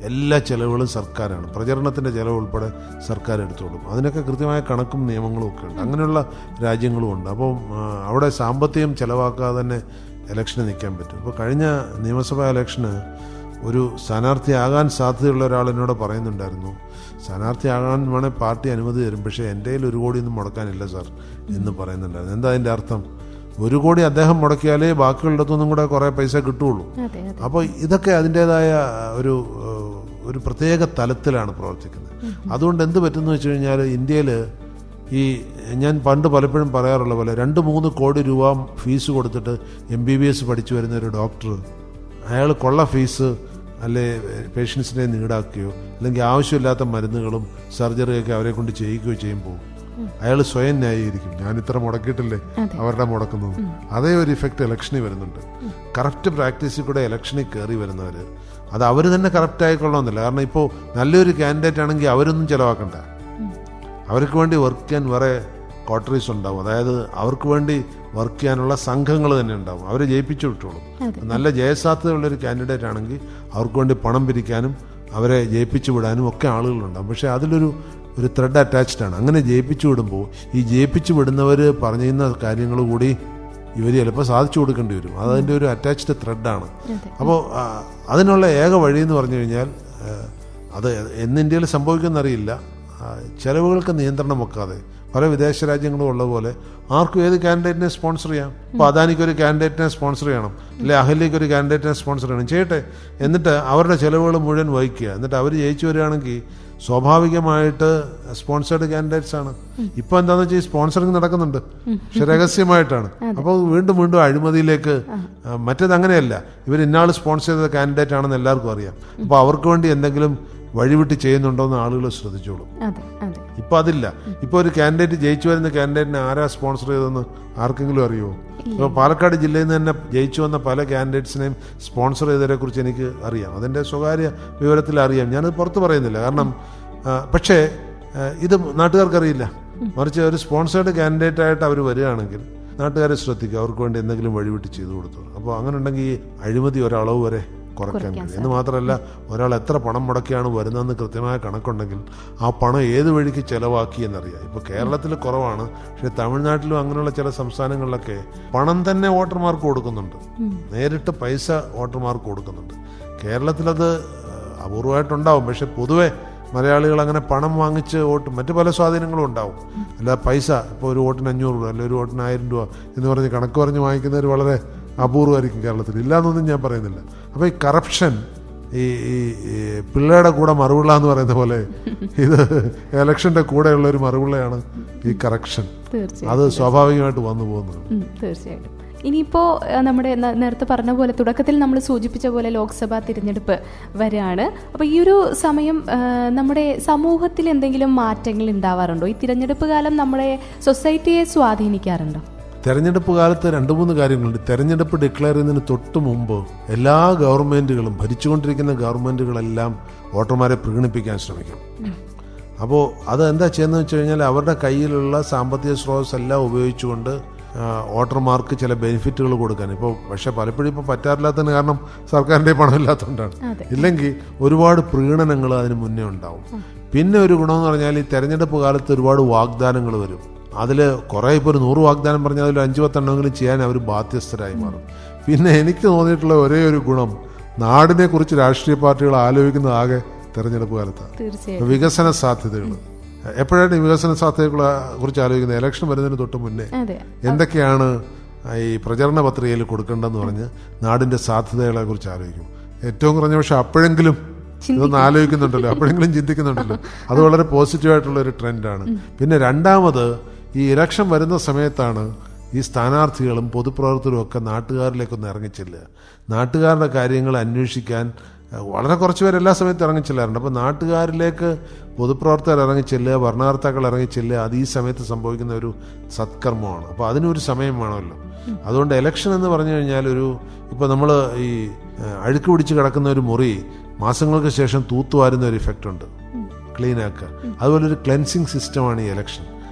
[SPEAKER 3] എല്ലാ ചിലവുകളും സർക്കാരാണ്. പ്രചരണത്തിൻ്റെ ചിലവ് ഉൾപ്പെടെ സർക്കാർ എടുത്തോളും. അതിനൊക്കെ കൃത്യമായ കണക്കും നിയമങ്ങളും ഒക്കെ ഉണ്ട്. അങ്ങനെയുള്ള രാജ്യങ്ങളും ഉണ്ട്. അപ്പം അവിടെ സാമ്പത്തികം ചിലവാക്കാതെ തന്നെ ഇലക്ഷന് നിൽക്കാൻ പറ്റും. ഇപ്പോൾ കഴിഞ്ഞ നിയമസഭാ ഇലക്ഷന് ഒരു സ്ഥാനാർത്ഥിയാകാൻ സാധ്യതയുള്ള ഒരാൾ എന്നോട് പറയുന്നുണ്ടായിരുന്നു, സ്ഥാനാർത്ഥിയാകാൻ വേണേൽ പാർട്ടി അനുമതി തരും, പക്ഷേ എൻ്റെ കയ്യിൽ 1 കോടിയൊന്നും മുടക്കാനില്ല സാർ എന്ന് പറയുന്നുണ്ടായിരുന്നു. എന്താ അതിൻ്റെ അർത്ഥം? 1 കോടി അദ്ദേഹം മുടക്കിയാലേ ബാക്കിയുള്ളിടത്തൊന്നും കൂടെ കുറേ പൈസ കിട്ടുകയുള്ളൂ. അപ്പോൾ ഇതൊക്കെ അതിൻ്റേതായ ഒരു പ്രത്യേക തലത്തിലാണ് പ്രവർത്തിക്കുന്നത്. അതുകൊണ്ട് എന്ത് പറ്റുമെന്ന് വെച്ച് കഴിഞ്ഞാൽ ഇന്ത്യയിൽ ഈ ഞാൻ പണ്ട് പലപ്പോഴും പറയാറുള്ള പോലെ 2-3 കോടി രൂപ ഫീസ് കൊടുത്തിട്ട് MBBS പഠിച്ചു വരുന്ന ഒരു ഡോക്ടർ അയാൾ കൊള്ള ഫീസ് അല്ലെ പേഷ്യൻസിനെ ഈടാക്കുകയോ അല്ലെങ്കിൽ ആവശ്യമില്ലാത്ത മരുന്നുകളും സർജറിയൊക്കെ അവരെ കൊണ്ട് ചെയ്യിക്കുകയോ ചെയ്യുമ്പോൾ അയാൾ സ്വയം ന്യായീകരിക്കും, ഞാൻ ഇത്ര മുടക്കിയിട്ടില്ലേ അവരുടെ മുടക്കുന്നത്. അതേ ഒരു ഇഫക്റ്റ് ഇലക്ഷനിൽ വരുന്നുണ്ട്. കറപ്റ്റ് പ്രാക്ടീസിൽ കൂടെ ഇലക്ഷനിൽ കയറി വരുന്നവർ അത് അവർ തന്നെ കറപ്റ്റ് ആയിക്കൊള്ളണമെന്നില്ല. കാരണം ഇപ്പോൾ നല്ലൊരു കാൻഡിഡേറ്റ് ആണെങ്കിൽ അവരൊന്നും ചിലവാക്കണ്ട, അവർക്ക് വേണ്ടി വർക്ക് ചെയ്യാൻ വേറെ കോട്ടറീസ് ഉണ്ടാവും. അതായത് അവർക്ക് വേണ്ടി വർക്ക് ചെയ്യാനുള്ള സംഘങ്ങൾ തന്നെ ഉണ്ടാവും. അവരെ ജയിപ്പിച്ചു വിട്ടോളും. നല്ല ജയസാധ്യതയുള്ളൊരു കാൻഡിഡേറ്റ് ആണെങ്കിൽ അവർക്ക് വേണ്ടി പണം പിരിക്കാനും അവരെ ജയിപ്പിച്ചു വിടാനും ഒക്കെ ആളുകളുണ്ടാവും. പക്ഷേ അതിലൊരു ത്രെഡ് അറ്റാച്ച്ഡ് ആണ്. അങ്ങനെ ജയിപ്പിച്ചു വിടുമ്പോൾ ഈ ജയിപ്പിച്ചു വിടുന്നവർ പറഞ്ഞിരുന്ന കാര്യങ്ങൾ കൂടി ഇവർ ചിലപ്പോൾ സാധിച്ചു കൊടുക്കേണ്ടി വരും. അതതിൻ്റെ ഒരു അറ്റാച്ച്ഡ് ത്രെഡാണ്. അപ്പോൾ അതിനുള്ള ഏക വഴി എന്ന് പറഞ്ഞു കഴിഞ്ഞാൽ അത് എന്ന് ഇന്ത്യയിൽ സംഭവിക്കുമെന്നറിയില്ല, ചിലവുകൾക്ക് നിയന്ത്രണം വെക്കാതെ പല വിദേശ രാജ്യങ്ങളും ഉള്ള പോലെ ആർക്കും ഏത് കാൻഡിഡേറ്റിനെ സ്പോൺസർ ചെയ്യാം. ഇപ്പോൾ അദാനിക്കൊരു കാൻഡിഡേറ്റിനെ സ്പോൺസർ ചെയ്യണം, അല്ലെ അഹല്യയ്ക്കൊരു കാൻഡിഡേറ്റിനെ സ്പോൺസർ ചെയ്യണം, ചെയ്യട്ടെ. എന്നിട്ട് അവരുടെ ചിലവുകൾ മുഴുവൻ വഹിക്കുക. എന്നിട്ട് അവർ ജയിച്ചു വരികയാണെങ്കിൽ സ്വാഭാവികമായിട്ട് സ്പോൺസേർഡ് കാൻഡിഡേറ്റ്സ് ആണ്. ഇപ്പോൾ എന്താണെന്ന് വെച്ചാൽ ഈ സ്പോൺസറിങ് നടക്കുന്നുണ്ട്, പക്ഷെ രഹസ്യമായിട്ടാണ്. അപ്പോൾ വീണ്ടും വീണ്ടും അഴിമതിയിലേക്ക്. മറ്റേത് അങ്ങനെയല്ല, ഇവർ ഇന്നാൾ സ്പോൺസർ ചെയ്ത കാൻഡിഡേറ്റ് ആണെന്ന് എല്ലാവർക്കും അറിയാം. അപ്പോൾ അവർക്ക് വേണ്ടി എന്തെങ്കിലും വഴിവിട്ട് ചെയ്യുന്നുണ്ടോയെന്ന് ആളുകൾ ശ്രദ്ധിച്ചോളും. ഇപ്പം അതില്ല. ഇപ്പോൾ ഒരു കാൻഡിഡേറ്റ് ജയിച്ചു വരുന്ന കാൻഡിഡേറ്റിനെ ആരാ സ്പോൺസർ ചെയ്തതെന്ന് ആർക്കെങ്കിലും അറിയുമോ? ഇപ്പോൾ പാലക്കാട് ജില്ലയിൽ നിന്ന് തന്നെ ജയിച്ചു വന്ന പല കാൻഡിഡേറ്റ്സിനെയും സ്പോൺസർ ചെയ്തതിനെ കുറിച്ച് എനിക്ക് അറിയാം. അതിൻ്റെ സ്വകാര്യ വിവരത്തിൽ അറിയാം. ഞാനത് പുറത്ത് പറയുന്നില്ല. കാരണം പക്ഷേ ഇത് നാട്ടുകാർക്കറിയില്ല. മറിച്ച് ഒരു സ്പോൺസേർഡ് കാൻഡിഡേറ്റായിട്ട് അവർ വരികയാണെങ്കിൽ നാട്ടുകാരെ ശ്രദ്ധിക്കുക, അവർക്ക് വേണ്ടി എന്തെങ്കിലും വഴിവിട്ട് ചെയ്തു കൊടുത്തു. അപ്പോൾ അങ്ങനെ ഉണ്ടെങ്കിൽ ഈ അഴിമതി ഒരളവ് വരെ കുറയ്ക്കാൻ കഴിയും. എന്ന് മാത്രമല്ല, ഒരാൾ എത്ര പണം മുടക്കിയാണ് വരുന്നതെന്ന് കൃത്യമായ കണക്കുണ്ടെങ്കിൽ ആ പണം ഏത് വഴിക്ക് ചിലവാക്കി എന്നറിയാം. ഇപ്പോൾ കേരളത്തിൽ കുറവാണ്, പക്ഷേ തമിഴ്നാട്ടിലും അങ്ങനെയുള്ള ചില സംസ്ഥാനങ്ങളിലൊക്കെ പണം തന്നെ വോട്ടർമാർക്ക് കൊടുക്കുന്നുണ്ട്, നേരിട്ട് പൈസ വോട്ടർമാർക്ക് കൊടുക്കുന്നുണ്ട്. കേരളത്തിലത് അപൂർവമായിട്ടുണ്ടാവും. പക്ഷെ പൊതുവെ മലയാളികൾ അങ്ങനെ പണം വാങ്ങിച്ച് വോട്ട്, മറ്റു പല സ്വാധീനങ്ങളും ഉണ്ടാവും. അല്ല പൈസ, ഇപ്പോൾ ഒരു വോട്ടിന് 500 രൂപ അല്ലെങ്കിൽ ഒരു വോട്ടിന് 1000 രൂപ എന്ന് പറഞ്ഞ് കണക്ക് പറഞ്ഞ് വാങ്ങിക്കുന്നവർ വളരെ അപൂർവമായിരിക്കും കേരളത്തിൽ, ഇല്ലാന്നൊന്നും ഞാൻ പറയുന്നില്ല. അപ്പോൾ ഈ കറപ്ഷൻ, ഈ പിള്ളയുടെ കൂടെ മറുപിള്ള എന്ന് പറയുന്ന പോലെ ഇത് ഇലക്ഷൻ്റെ കൂടെയുള്ള ഒരു മറുപിള്ളയാണ് ഈ കറക്ഷൻ. അത് സ്വാഭാവികമായിട്ട് വന്നു പോകുന്നത്.
[SPEAKER 2] തീർച്ചയായിട്ടും. ഇനിയിപ്പോൾ നമ്മുടെ നേരത്തെ പറഞ്ഞ പോലെ തുടക്കത്തിൽ നമ്മൾ സൂചിപ്പിച്ച പോലെ ലോക്സഭാ തിരഞ്ഞെടുപ്പ് വരികയാണ്. അപ്പോൾ ഈ ഒരു സമയം നമ്മുടെ സമൂഹത്തിൽ എന്തെങ്കിലും മാറ്റങ്ങൾ ഉണ്ടാവാറുണ്ടോ? ഈ തിരഞ്ഞെടുപ്പ് കാലം നമ്മുടെ സൊസൈറ്റിയെ സ്വാധീനിക്കാറുണ്ടോ?
[SPEAKER 3] തെരഞ്ഞെടുപ്പ് കാലത്ത് 2-3 കാര്യങ്ങളുണ്ട്. തെരഞ്ഞെടുപ്പ് ഡിക്ലെയർ ചെയ്യുന്നതിന് തൊട്ട് മുമ്പ് എല്ലാ ഗവൺമെൻറ്റുകളും, ഭരിച്ചുകൊണ്ടിരിക്കുന്ന ഗവൺമെൻറ്റുകളെല്ലാം വോട്ടർമാരെ പ്രീണിപ്പിക്കാൻ ശ്രമിക്കും. അപ്പോൾ അത് എന്താ ചെയ്യുന്നതെന്ന് വെച്ച് കഴിഞ്ഞാൽ അവരുടെ കയ്യിലുള്ള സാമ്പത്തിക സ്രോതസ് എല്ലാം ഉപയോഗിച്ചുകൊണ്ട് വോട്ടർമാർക്ക് ചില ബെനിഫിറ്റുകൾ കൊടുക്കാൻ. ഇപ്പോൾ പക്ഷേ പലപ്പോഴും ഇപ്പോൾ പറ്റാറില്ലാത്തതിന് കാരണം സർക്കാരിൻ്റെ പണമില്ലാത്തതുകൊണ്ടാണ്. ഇല്ലെങ്കിൽ ഒരുപാട് പ്രീണനങ്ങൾ അതിന് മുന്നേ ഉണ്ടാവും. പിന്നെ ഒരു ഗുണമെന്ന് പറഞ്ഞാൽ ഈ തെരഞ്ഞെടുപ്പ് കാലത്ത് ഒരുപാട് വാഗ്ദാനങ്ങൾ വരും. അതിൽ കുറേ ഇപ്പോൾ ഒരു 100 വാഗ്ദാനം പറഞ്ഞാൽ അതിൽ 5-10 ചെയ്യാൻ അവർ ബാധ്യസ്ഥരായി മാറും. പിന്നെ എനിക്ക് തോന്നിയിട്ടുള്ള ഒരേ ഒരു ഗുണം, നാടിനെ കുറിച്ച് രാഷ്ട്രീയ പാർട്ടികൾ ആലോചിക്കുന്നത് ആകെ തെരഞ്ഞെടുപ്പ് കാലത്താണ്. വികസന സാധ്യതകൾ എപ്പോഴാണ് ഈ വികസന സാധ്യതകളെ കുറിച്ച് ആലോചിക്കുന്നത്? ഇലക്ഷൻ വരുന്നതിന് തൊട്ട് മുന്നേ എന്തൊക്കെയാണ് ഈ പ്രചരണ പത്രികയിൽ കൊടുക്കേണ്ടതെന്ന് പറഞ്ഞ് നാടിൻ്റെ സാധ്യതകളെ കുറിച്ച് ആലോചിക്കും. ഏറ്റവും കുറഞ്ഞ പക്ഷെ അപ്പോഴെങ്കിലും ഇതൊന്നും ആലോചിക്കുന്നുണ്ടല്ലോ, അപ്പോഴെങ്കിലും ചിന്തിക്കുന്നുണ്ടല്ലോ. അത് വളരെ പോസിറ്റീവായിട്ടുള്ള ഒരു ട്രെൻഡാണ്. പിന്നെ രണ്ടാമത്, ഈ ഇലക്ഷൻ വരുന്ന സമയത്താണ് ഈ സ്ഥാനാർത്ഥികളും പൊതുപ്രവർത്തകരും ഒക്കെ നാട്ടുകാരിലേക്കൊന്ന് ഇറങ്ങിച്ചെല്ലുക. നാട്ടുകാരുടെ കാര്യങ്ങൾ അന്വേഷിക്കാൻ വളരെ കുറച്ച് പേര് എല്ലാ സമയത്തും ഇറങ്ങിച്ചെല്ലാറുണ്ട്. അപ്പോൾ നാട്ടുകാരിലേക്ക് പൊതുപ്രവർത്തകർ ഇറങ്ങിച്ചെല്ലുക, ഭരണകർത്താക്കൾ ഇറങ്ങിച്ചെല്ലുക, അത് ഈ സമയത്ത് സംഭവിക്കുന്ന ഒരു സത്കർമ്മമാണ്. അപ്പോൾ അതിനൊരു സമയം വേണമല്ലോ. അതുകൊണ്ട് ഇലക്ഷൻ എന്ന് പറഞ്ഞു കഴിഞ്ഞാൽ ഇപ്പോൾ നമ്മൾ ഈ അഴുക്ക് പിടിച്ച് കിടക്കുന്ന ഒരു മുറി മാസങ്ങൾക്ക് ശേഷം തൂത്തുവാരുന്ന ഒരു ഇഫക്റ്റ് ഉണ്ട്, ക്ലീൻ ആക്കുക. അതുപോലെ ഒരു ക്ലെൻസിങ് സിസ്റ്റമാണ് ഈ ഇലക്ഷൻ.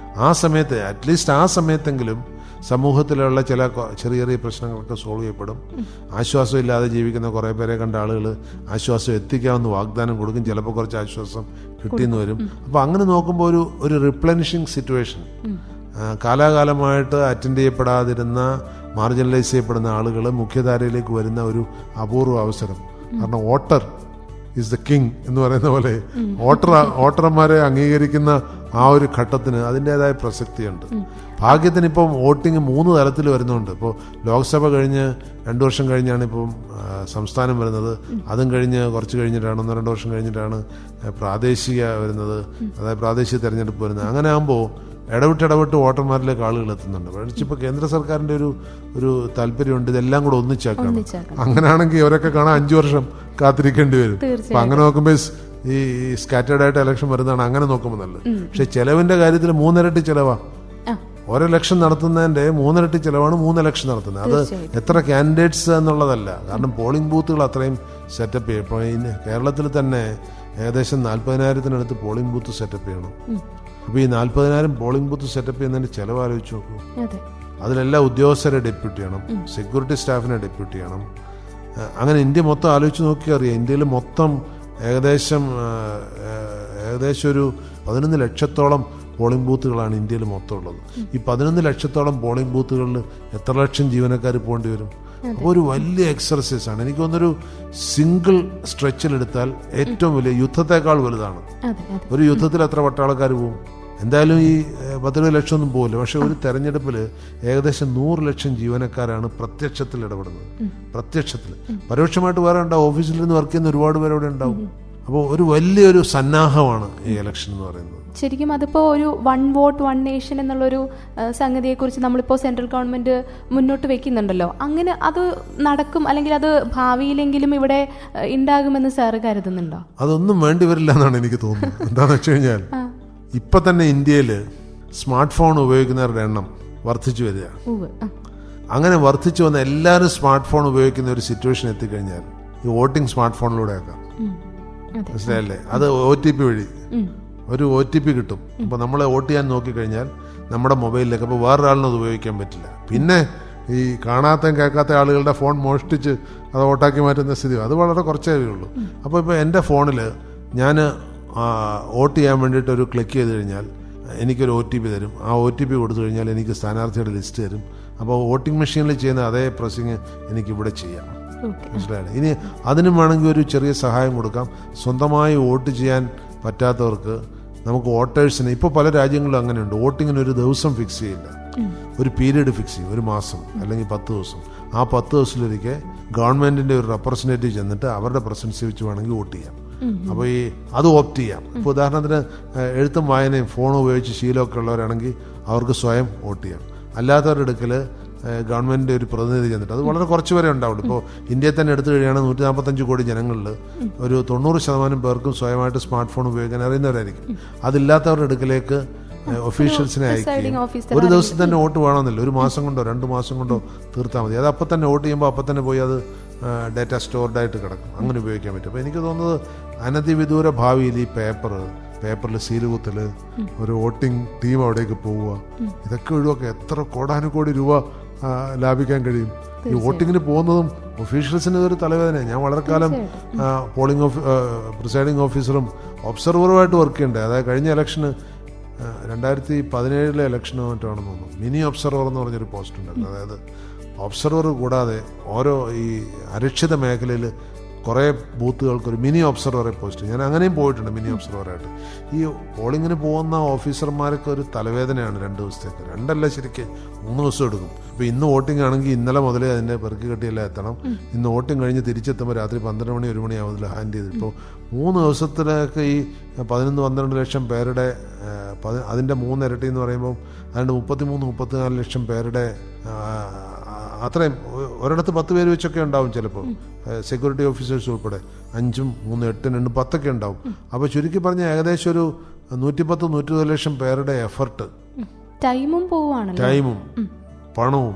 [SPEAKER 3] ആ സമയത്ത് അറ്റ്ലീസ്റ്റ് ആ സമയത്തെങ്കിലും സമൂഹത്തിലുള്ള ചില ചെറിയ ചെറിയ പ്രശ്നങ്ങളൊക്കെ സോൾവ് ചെയ്യപ്പെടും. ആശ്വാസമില്ലാതെ ജീവിക്കുന്ന കുറേ പേരെ കണ്ട ആളുകൾ ആശ്വാസം എത്തിക്കാമെന്ന് വാഗ്ദാനം കൊടുക്കും. ചിലപ്പോൾ കുറച്ച് ആശ്വാസം കിട്ടിയെന്ന് വരും. അപ്പോൾ അങ്ങനെ നോക്കുമ്പോൾ ഒരു റിപ്ലനിഷിങ് സിറ്റുവേഷൻ, കാലാകാലമായിട്ട് അറ്റൻഡ് ചെയ്യപ്പെടാതിരുന്ന, മാർജിനലൈസ് ചെയ്യപ്പെടുന്ന ആളുകൾ മുഖ്യധാരയിലേക്ക് വരുന്ന ഒരു അപൂർവ അവസരം. കാരണം വോട്ടർ ഈസ് ദ കിങ് എന്ന് പറയുന്ന പോലെ വോട്ടർമാരെ അംഗീകരിക്കുന്ന ആ ഒരു ഘട്ടത്തിന് അതിൻ്റെതായ പ്രസക്തിയുണ്ട്. ഭാഗ്യത്തിന് ഇപ്പം വോട്ടിങ് 3 തലത്തിൽ വരുന്നുണ്ട്. ഇപ്പോൾ ലോക്സഭ കഴിഞ്ഞ് 2 വർഷം കഴിഞ്ഞാണ് ഇപ്പം സംസ്ഥാനം വരുന്നത്. അതും കഴിഞ്ഞ് കുറച്ച് കഴിഞ്ഞിട്ടാണ്, 1-2 വർഷം കഴിഞ്ഞിട്ടാണ് പ്രാദേശിക വരുന്നത്, അതായത് പ്രാദേശിക തിരഞ്ഞെടുപ്പ് വരുന്നത്. അങ്ങനെ ആകുമ്പോൾ ഇടവിട്ട് വോട്ടർമാരിലേക്ക് ആളുകൾ എത്തുന്നുണ്ട്. പക്ഷേ ഇപ്പോൾ കേന്ദ്ര സർക്കാരിൻ്റെ ഒരു താല്പര്യമുണ്ട് ഇതെല്ലാം കൂടെ ഒന്നിച്ചാക്കണം. അങ്ങനെയാണെങ്കിൽ അവരൊക്കെ കാണാൻ 5 വർഷം കാത്തിരിക്കേണ്ടി വരും. അപ്പം അങ്ങനെ നോക്കുമ്പോൾ ഈ സ്കാറ്റേർഡ് ആയിട്ട് ഇലക്ഷൻ വരുന്നതാണ് അങ്ങനെ നോക്കുമ്പോൾ നല്ലത്. പക്ഷെ ചെലവിൻ്റെ കാര്യത്തിൽ 3 ഇരട്ടി ചെലവാണ്. ഓരോ ഇലക്ഷൻ നടത്തുന്നതിൻ്റെ 3 ഇരട്ടി ചെലവാണ് 3 ഇലക്ഷൻ നടത്തുന്നത്. അത് എത്ര കാൻഡിഡേറ്റ്സ് എന്നുള്ളതല്ല, കാരണം പോളിംഗ് ബൂത്തുകൾ അത്രയും സെറ്റപ്പ് ചെയ്യും. ഇപ്പോൾ കേരളത്തിൽ തന്നെ ഏകദേശം 40,000-ത്തിനടുത്ത് പോളിംഗ് ബൂത്ത് സെറ്റപ്പ് ചെയ്യണം. അപ്പോൾ ഈ 40,000 പോളിംഗ് ബൂത്ത് സെറ്റപ്പ് ചെയ്യുന്നതിന് ചിലവ് ആലോചിച്ച് നോക്കൂ. അതിലെല്ലാം ഉദ്യോഗസ്ഥരെ ഡെപ്യൂട്ട് ചെയ്യണം, സെക്യൂരിറ്റി സ്റ്റാഫിനെ ഡെപ്യൂട്ട് ചെയ്യണം. അങ്ങനെ ഇന്ത്യ മൊത്തം ആലോചിച്ച് നോക്കിയാൽ അറിയാം, ഇന്ത്യയിൽ മൊത്തം ഏകദേശം ഒരു 11 ലക്ഷത്തോളം പോളിംഗ് ബൂത്തുകളാണ് ഇന്ത്യയിൽ മൊത്തം ഉള്ളത്. ഈ 11 ലക്ഷത്തോളം പോളിംഗ് ബൂത്തുകളിൽ എത്ര ലക്ഷം ജീവനക്കാർ പോകേണ്ടി വരും? അപ്പോൾ ഒരു വലിയ എക്സർസൈസാണ്. എനിക്ക് തോന്നുന്നൊരു സിംഗിൾ സ്ട്രെച്ചിലെടുത്താൽ ഏറ്റവും വലിയ യുദ്ധത്തെക്കാൾ വലുതാണ്. ഒരു യുദ്ധത്തിൽ എത്ര പട്ടാളക്കാർ പോകും? എന്തായാലും ഈ 10 ലക്ഷമൊന്നും പോകില്ല. പക്ഷെ ഒരു തെരഞ്ഞെടുപ്പിൽ ഏകദേശം 100 ലക്ഷം ജീവനക്കാരാണ് പ്രത്യക്ഷത്തിൽ ഇടപെടുന്നത്. പ്രത്യക്ഷത്തിൽ, പരോക്ഷമായിട്ട് വേറെ ഉണ്ടാവും, ഓഫീസിൽ നിന്ന് വർക്ക് ചെയ്യുന്ന ഒരുപാട് പേര് അവിടെ ഉണ്ടാവും. അപ്പോൾ ഒരു വലിയൊരു സന്നാഹമാണ് ഈ ഇലക്ഷൻ എന്ന് പറയുന്നത്.
[SPEAKER 2] ശരിക്കും അതിപ്പോൾ ഒരു 1 വോട്ട് 1 നേഷൻ എന്നുള്ളൊരു സംഗതിയെക്കുറിച്ച് നമ്മളിപ്പോൾ സെൻട്രൽ ഗവൺമെൻറ് മുന്നോട്ട് വെക്കുന്നുണ്ടല്ലോ. അങ്ങനെ അത് നടക്കും, അല്ലെങ്കിൽ അത് ഭാവിയിലെങ്കിലും ഇവിടെ ഉണ്ടാകുമെന്ന് സാറ് കരുതുന്നുണ്ടോ?
[SPEAKER 3] അതൊന്നും വേണ്ടി വരില്ല എന്നാണ് എനിക്ക് തോന്നുന്നത്. എന്താണെന്ന് വെച്ച് കഴിഞ്ഞാൽ ഇപ്പം തന്നെ ഇന്ത്യയിൽ സ്മാർട്ട് ഫോൺ ഉപയോഗിക്കുന്നവരുടെ എണ്ണം വർദ്ധിച്ചു വരിക. അങ്ങനെ വർദ്ധിച്ചു വന്ന എല്ലാവരും സ്മാർട്ട് ഫോൺ ഉപയോഗിക്കുന്ന ഒരു സിറ്റുവേഷൻ എത്തിക്കഴിഞ്ഞാൽ ഈ വോട്ടിംഗ് സ്മാർട്ട് ഫോണിലൂടെ ആക്കാം. മനസ്സിലായല്ലേ? അത് OTP വഴി ഒരു OTP കിട്ടും. അപ്പോൾ നമ്മൾ വോട്ട് ചെയ്യാൻ നോക്കിക്കഴിഞ്ഞാൽ നമ്മുടെ മൊബൈലിലേക്ക്, അപ്പോൾ വേറൊരാളിനും അത് ഉപയോഗിക്കാൻ പറ്റില്ല. പിന്നെ ഈ കാണാത്ത കേൾക്കാത്ത ആളുകളുടെ ഫോൺ മോഷ്ടിച്ച് അത് വോട്ടാക്കി മാറ്റുന്ന സ്ഥിതി അത് വളരെ കുറച്ചേ ഉള്ളൂ. അപ്പോൾ ഇപ്പോൾ എൻ്റെ ഫോണിൽ ഞാൻ വോട്ട് ചെയ്യാൻ വേണ്ടിയിട്ട് ഒരു ക്ലിക്ക് ചെയ്ത് കഴിഞ്ഞാൽ എനിക്കൊരു OTP തരും. ആ OTP കൊടുത്തു കഴിഞ്ഞാൽ എനിക്ക് സ്ഥാനാർത്ഥിയുടെ ലിസ്റ്റ് തരും. അപ്പോൾ വോട്ടിംഗ് മെഷീനിൽ ചെയ്യുന്ന അതേ പ്രസ്സിങ് എനിക്കിവിടെ ചെയ്യാം. മനസ്സിലായില്ലേ? ഇനി അതിനും വേണമെങ്കിൽ ഒരു ചെറിയ സഹായം കൊടുക്കാം. സ്വന്തമായി വോട്ട് ചെയ്യാൻ പറ്റാത്തവർക്ക് നമുക്ക് വോട്ടേഴ്സിന്, ഇപ്പോൾ പല രാജ്യങ്ങളിലും അങ്ങനെയുണ്ട്, വോട്ടിങ്ങിന് ഒരു ദിവസം ഫിക്സ് ചെയ്യില്ല. ഒരു പീരീഡ് ഫിക്സ് ചെയ്യും, ഒരു മാസം അല്ലെങ്കിൽ 10 ദിവസം. ആ 10 ദിവസത്തിലൊരിക്കൽ ഗവൺമെന്റിന്റെ ഒരു റെപ്രസെന്റേറ്റീവ് ചെന്നിട്ട് അവരുടെ പ്രസൻസ് വെച്ച് വേണമെങ്കിൽ വോട്ട് ചെയ്യാം. അപ്പോൾ അത് ഓപ്റ്റ് ചെയ്യാം. ഇപ്പോൾ ഉദാഹരണത്തിന് എഴുത്തും വായനയും ഫോൺ ഉപയോഗിച്ച് ശീലമൊക്കെ ഉള്ളവരാണെങ്കിൽ അവർക്ക് സ്വയം വോട്ട് ചെയ്യാം. അല്ലാത്തവരുടെ അടുക്കൽ ഗവൺമെന്റിന്റെ ഒരു പ്രതിനിധി ചെന്നിട്ട്, അത് വളരെ കുറച്ച് പേരെ ഉണ്ടാവുള്ളൂ. ഇപ്പോൾ ഇന്ത്യയിൽ തന്നെ എടുത്തു കഴിയുകയാണെങ്കിൽ 145 കോടി ജനങ്ങളിൽ ഒരു 90% പേർക്കും സ്വയമായിട്ട് സ്മാർട്ട് ഫോൺ ഉപയോഗിക്കാൻ അറിയുന്നവരായിരിക്കും. അതില്ലാത്തവരുടെ അടുക്കലേക്ക് ഒഫീഷ്യൽസിനെ അയക്കുകയും ഒരു ദിവസം തന്നെ വോട്ട് വേണമെന്നില്ല, ഒരു മാസം കൊണ്ടോ 2 മാസം കൊണ്ടോ തീർത്താൽ മതി. അത് അപ്പം തന്നെ വോട്ട് ചെയ്യുമ്പോൾ അപ്പം തന്നെ പോയി അത് ഡാറ്റ സ്റ്റോർഡായിട്ട് കിടക്കും, അങ്ങനെ ഉപയോഗിക്കാൻ പറ്റും. അപ്പോൾ എനിക്ക് തോന്നുന്നത് അനധിവിദൂര ഭാവിയിൽ ഈ പേപ്പറിൽ സീല് കുത്തൽ, ഒരു വോട്ടിംഗ് ടീം അവിടേക്ക് പോവുക, ഇതൊക്കെ ഒഴിവാക്കുക എത്ര കോടാനുകോടി രൂപ ലാഭിക്കാൻ കഴിയും. ഈ വോട്ടിങ്ങിന് പോകുന്നതും ഒഫീഷ്യൽസിന് ഒരു തലവേദനയാണ്. ഞാൻ വളരെ കാലം പ്രിസൈഡിംഗ് ഓഫീസറും ഒബ്സർവറുമായിട്ട് വർക്ക് ചെയ്യണ്ടേ. അതായത് കഴിഞ്ഞ ഇലക്ഷന് 2017 ഇലക്ഷനോ മറ്റാണെന്ന് തോന്നുന്നു, മിനി ഒബ്സർവർ എന്ന് പറഞ്ഞൊരു പോസ്റ്റ് ഉണ്ടായിരുന്നു. അതായത് ഒബ്സർവർ കൂടാതെ ഓരോ ഈ അരക്ഷിത മേഖലയിൽ കുറേ ബൂത്തുകൾക്കൊരു മിനി ഒബ്സർവറെ പോസ്റ്റ്. ഞാൻ അങ്ങനെയും പോയിട്ടുണ്ട് മിനി ഒബ്സർവറായിട്ട്. ഈ പോളിങ്ങിന് പോകുന്ന ഓഫീസർമാർക്ക് ഒരു തലവേദനയാണ് 2 ദിവസത്തേക്ക്, 2 അല്ല ശരിക്കും 3 ദിവസം എടുക്കും. ഇപ്പോൾ ഇന്ന് വോട്ടിംഗ് ആണെങ്കിൽ ഇന്നലെ മുതലേ അതിൻ്റെ പെറുക്കി കെട്ടിയെല്ലാം എത്തണം. ഇന്ന് വോട്ടിംഗ് കഴിഞ്ഞ് തിരിച്ചെത്തുമ്പോൾ രാത്രി 12 മണി 1 മണിയാവും അതിൽ ഹാൻഡ് ചെയ്ത്. ഇപ്പോൾ 3 ദിവസത്തിലേക്ക് ഈ 11-12 ലക്ഷം പേരുടെ അതിൻ്റെ 3 ഇരട്ടി എന്ന് പറയുമ്പോൾ അതുകൊണ്ട് 33-34 ലക്ഷം പേരുടെ അത്രയും ഒരിടത്ത് 10 പേര് വെച്ചൊക്കെ ഉണ്ടാവും ചിലപ്പോൾ, സെക്യൂരിറ്റി ഓഫീസേഴ്സ് ഉൾപ്പെടെ 5, 3, 8, 2, 10 ഒക്കെ ഉണ്ടാവും. അപ്പോൾ ചുരുക്കി പറഞ്ഞാൽ ഏകദേശം ഒരു 110-120 ലക്ഷം പേരുടെ എഫർട്ട്, ടൈമും പണവും.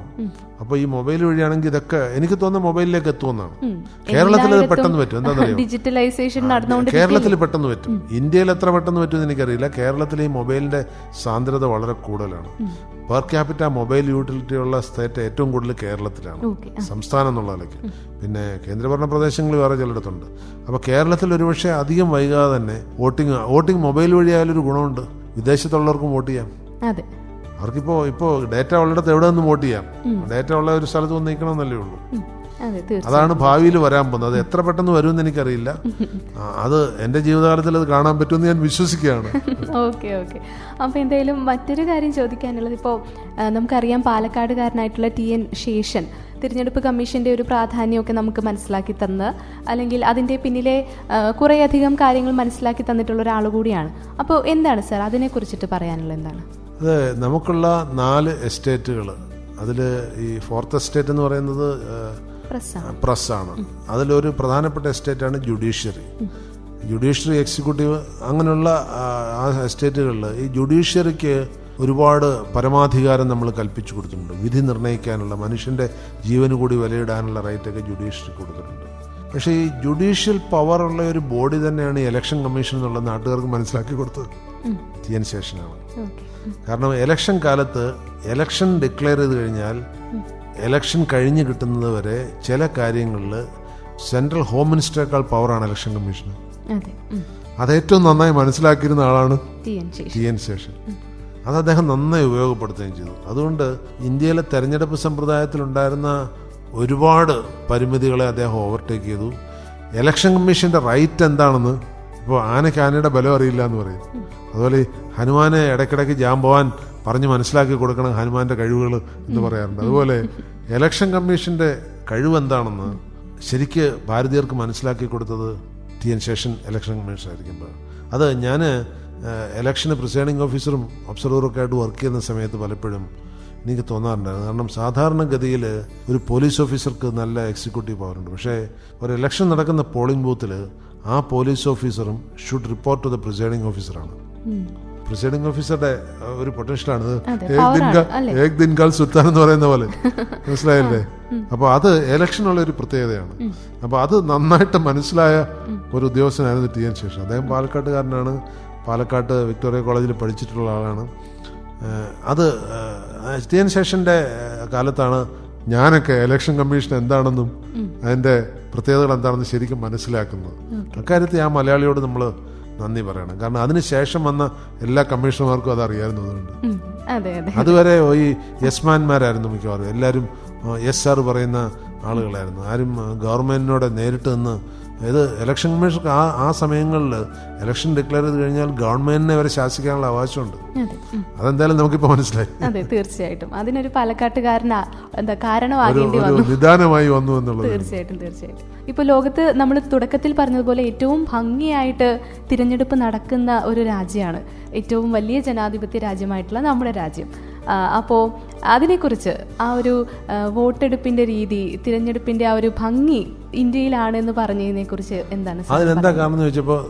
[SPEAKER 3] അപ്പോൾ ഈ മൊബൈൽ വഴിയാണെങ്കിൽ ഇതൊക്കെ എനിക്ക് തോന്നുന്ന മൊബൈലിലേക്ക് എത്തുമെന്നാണ്. കേരളത്തിൽ അത് പെട്ടെന്ന് പറ്റും, എന്താണെന്നറിയോ,
[SPEAKER 2] ഡിജിറ്റലൈസേഷൻ
[SPEAKER 3] കേരളത്തിൽ പെട്ടെന്ന് പറ്റും. ഇന്ത്യയിൽ എത്ര പെട്ടെന്ന് പറ്റുമെന്ന് എനിക്കറിയില്ല. കേരളത്തിൽ ഈ മൊബൈലിന്റെ സാന്ദ്രത വളരെ കൂടുതലാണ്. പെർ ക്യാപിറ്റ മൊബൈൽ യൂട്ടിലിറ്റി ഉള്ള സ്റ്റേറ്റ് ഏറ്റവും കൂടുതൽ കേരളത്തിലാണ്, സംസ്ഥാനം എന്നുള്ള നിലയ്ക്ക്. പിന്നെ കേന്ദ്രഭരണ പ്രദേശങ്ങൾ വേറെ ചിലയിടത്തുണ്ട്. അപ്പോൾ കേരളത്തിൽ ഒരുപക്ഷെ അധികം വൈകാതെ തന്നെ വോട്ടിംഗ് മൊബൈൽ വഴിയായാലൊരു ഗുണമുണ്ട്. വിദേശത്തുള്ളവർക്കും വോട്ട് ചെയ്യാം. അവർക്കിപ്പോൾ ഡേറ്റ ഉള്ളിടത്ത് എവിടെ നിന്നും വോട്ട് ചെയ്യാം. ഡേറ്റ ഉള്ള ഒരു സ്ഥലത്ത് വന്ന് നിൽക്കണമെന്നല്ലേ ഉള്ളൂ. അതാണ് ഭാവിയിൽ വരാൻ പോകുന്നത്. അത് എത്ര പെട്ടെന്ന് വരുമെന്ന് എനിക്കറിയില്ല. അത് എൻ്റെ ജീവിതകാലത്തിൽ അത് കാണാൻ പറ്റുമെന്ന് ഞാൻ വിശ്വസിക്കുകയാണ്.
[SPEAKER 2] ഓക്കെ. അപ്പോൾ എന്തായാലും മറ്റൊരു കാര്യം ചോദിക്കാനുള്ളത്, ഇപ്പോൾ നമുക്കറിയാം പാലക്കാടുകാരനായിട്ടുള്ള TN ശേഷൻ തിരഞ്ഞെടുപ്പ് കമ്മീഷൻ്റെ ഒരു പ്രാധാന്യമൊക്കെ നമുക്ക് മനസ്സിലാക്കി തന്ന്, അല്ലെങ്കിൽ അതിൻ്റെ പിന്നിലെ കുറേയധികം കാര്യങ്ങൾ മനസ്സിലാക്കി തന്നിട്ടുള്ള ഒരാൾ കൂടിയാണ്. അപ്പോൾ എന്താണ് സാർ അതിനെക്കുറിച്ചിട്ട് പറയാനുള്ളത്? എന്താണ്
[SPEAKER 3] അത്? നമുക്കുള്ള 4 എസ്റ്റേറ്റുകൾ, അതിൽ ഈ 4th എസ്റ്റേറ്റ് എന്ന് പറയുന്നത് പ്രസ്സാണ്. അതിലൊരു പ്രധാനപ്പെട്ട എസ്റ്റേറ്റാണ് ജുഡീഷ്യറി എക്സിക്യൂട്ടീവ്. അങ്ങനെയുള്ള ആ എസ്റ്റേറ്റുകളിൽ ഈ ജുഡീഷ്യറിക്ക് ഒരുപാട് പരമാധികാരം നമ്മൾ കൽപ്പിച്ചു കൊടുത്തിട്ടുണ്ട്. വിധി നിർണ്ണയിക്കാനുള്ള, മനുഷ്യൻ്റെ ജീവന് കൂടി വിലയിടാനുള്ള റൈറ്റൊക്കെ ജുഡീഷ്യറി കൊടുത്തിട്ടുണ്ട്. പക്ഷേ ഈ ജുഡീഷ്യൽ പവറുള്ള ഒരു ബോഡി തന്നെയാണ് ഈ ഇലക്ഷൻ കമ്മീഷൻ എന്നുള്ള നാട്ടുകാർക്ക് മനസ്സിലാക്കി കൊടുത്തത് TN ശേഷനാണ്. കാരണം ഇലക്ഷൻ കാലത്ത് ഇലക്ഷൻ ഡിക്ലെയർ ചെയ്ത് കഴിഞ്ഞാൽ ഇലക്ഷൻ കഴിഞ്ഞ് കിട്ടുന്നത് വരെ ചില കാര്യങ്ങളിൽ സെൻട്രൽ ഹോം മിനിസ്റ്ററേക്കാൾ പവറാണ് ഇലക്ഷൻ കമ്മീഷന്. അത് ഏറ്റവും നന്നായി മനസ്സിലാക്കിയിരുന്ന ആളാണ് TN ശേഷൻ. അത് അദ്ദേഹം നന്നായി ഉപയോഗപ്പെടുത്തുകയും ചെയ്തു. അതുകൊണ്ട് ഇന്ത്യയിലെ തെരഞ്ഞെടുപ്പ് സമ്പ്രദായത്തിലുണ്ടായിരുന്ന ഒരുപാട് പരിമിതികളെ അദ്ദേഹം ഓവർടേക്ക് ചെയ്തു. ഇലക്ഷൻ കമ്മീഷൻ്റെ റൈറ്റ് എന്താണെന്ന് ഇപ്പോൾ ആനയുടെ ബലം അറിയില്ല എന്ന് പറയും. അതുപോലെ ഹനുമാനെ ഇടയ്ക്കിടയ്ക്ക് ജാമ്പവാൻ പറഞ്ഞ് മനസ്സിലാക്കി കൊടുക്കണം ഹനുമാന്റെ കഴിവുകൾ എന്ന് പറയാറുണ്ട്. അതുപോലെ ഇലക്ഷൻ കമ്മീഷന്റെ കഴിവെന്താണെന്ന് ശരിക്ക് ഭാരതീയർക്ക് മനസ്സിലാക്കി കൊടുത്തത് TN ശേഷൻ ഇലക്ഷൻ കമ്മീഷൻ ആയിരിക്കുമ്പോൾ. അത് ഞാൻ ഇലക്ഷന് പ്രിസൈഡിംഗ് ഓഫീസറും ഒബ്സർവറൊക്കെ ആയിട്ട് വർക്ക് ചെയ്യുന്ന സമയത്ത് പലപ്പോഴും എനിക്ക് തോന്നാറുണ്ടായിരുന്നു. കാരണം സാധാരണഗതിയിൽ ഒരു പോലീസ് ഓഫീസർക്ക് നല്ല എക്സിക്യൂട്ടീവ് പവറുണ്ട്. പക്ഷേ ഒരു ഇലക്ഷൻ നടക്കുന്ന പോളിംഗ് ബൂത്തിൽ ആ പോലീസ് ഓഫീസറും should report to the presiding ഓഫീസറാണ്. പ്രിസൈഡിംഗ് ഓഫീസറുടെ ഒരു പൊട്ടൻഷ്യലാണ് ഏക് ദിൻകാൽ സുൽത്താൻ എന്ന് പറയുന്ന പോലെ, മനസ്സിലായല്ലേ? അപ്പോൾ അത് ഇലക്ഷനുള്ള ഒരു പ്രത്യേകതയാണ്. അപ്പോൾ അത് നന്നായിട്ട് മനസ്സിലായ ഒരു ഉദ്യോഗസ്ഥനായിരുന്നു TN ശേഷൻ. അദ്ദേഹം പാലക്കാട്ടുകാരനാണ്. പാലക്കാട്ട് വിക്ടോറിയ കോളേജിൽ പഠിച്ചിട്ടുള്ള ആളാണ്. അത് TN ശേഷൻ്റെ കാലത്താണ് ഞാനൊക്കെ ഇലക്ഷൻ കമ്മീഷൻ എന്താണെന്നും അതിൻ്റെ പ്രത്യേകതകൾ എന്താണെന്ന് ശരിക്കും മനസ്സിലാക്കുന്നത്. അക്കാര്യത്തിൽ ആ മലയാളിയോട് നമ്മൾ നന്ദി പറയണം. കാരണം അതിനുശേഷം വന്ന എല്ലാ കമ്മീഷണർമാർക്കും അത് അറിയാവുന്നതുകൊണ്ട്. അതുവരെ ഈ യെസ്മാൻമാരായിരുന്നു മിക്കവാറും. എല്ലാവരും SR പറയുന്ന ആളുകളായിരുന്നു. ആരും ഗവൺമെന്റിനോട് നേരിട്ട് നിന്ന് ഇത് ഇലക്ഷൻ കമ്മീഷർക്ക് ആ സമയങ്ങളിൽ ഇലക്ഷൻ ഡിക്ലെയർ ചെയ്ത് കഴിഞ്ഞാൽ ഗവൺമെന്റിനെ വരെ ശാസിക്കാനുള്ള അവകാശമുണ്ട്. അതെന്തായാലും നമുക്കിപ്പോൾ മനസ്സിലായി.
[SPEAKER 2] അതെ, തീർച്ചയായിട്ടും അതിനൊരു പാലക്കാട്ടുകാരനാ കാരണമാകേണ്ടി വന്നു,
[SPEAKER 3] നിദാനമായി വന്നു എന്നുള്ളത്.
[SPEAKER 2] തീർച്ചയായിട്ടും. ഇപ്പോൾ ലോകത്ത് നമ്മൾ തുടക്കത്തിൽ പറഞ്ഞതുപോലെ ഏറ്റവും ഭംഗിയായിട്ട് തിരഞ്ഞെടുപ്പ് നടക്കുന്ന ഒരു രാജ്യമാണ്, ഏറ്റവും വലിയ ജനാധിപത്യ രാജ്യമായിട്ടുള്ള നമ്മുടെ രാജ്യം. അപ്പോൾ അതിനെക്കുറിച്ച് ആ ഒരു വോട്ടെടുപ്പിന്റെ രീതി, തിരഞ്ഞെടുപ്പിന്റെ ആ ഒരു ഭംഗി ഇന്ത്യയിലാണെന്ന് പറഞ്ഞതിനെക്കുറിച്ച് എന്താണ്?
[SPEAKER 3] അതിനെന്താ കാരണം എന്ന് ചോദിച്ചപ്പോൾ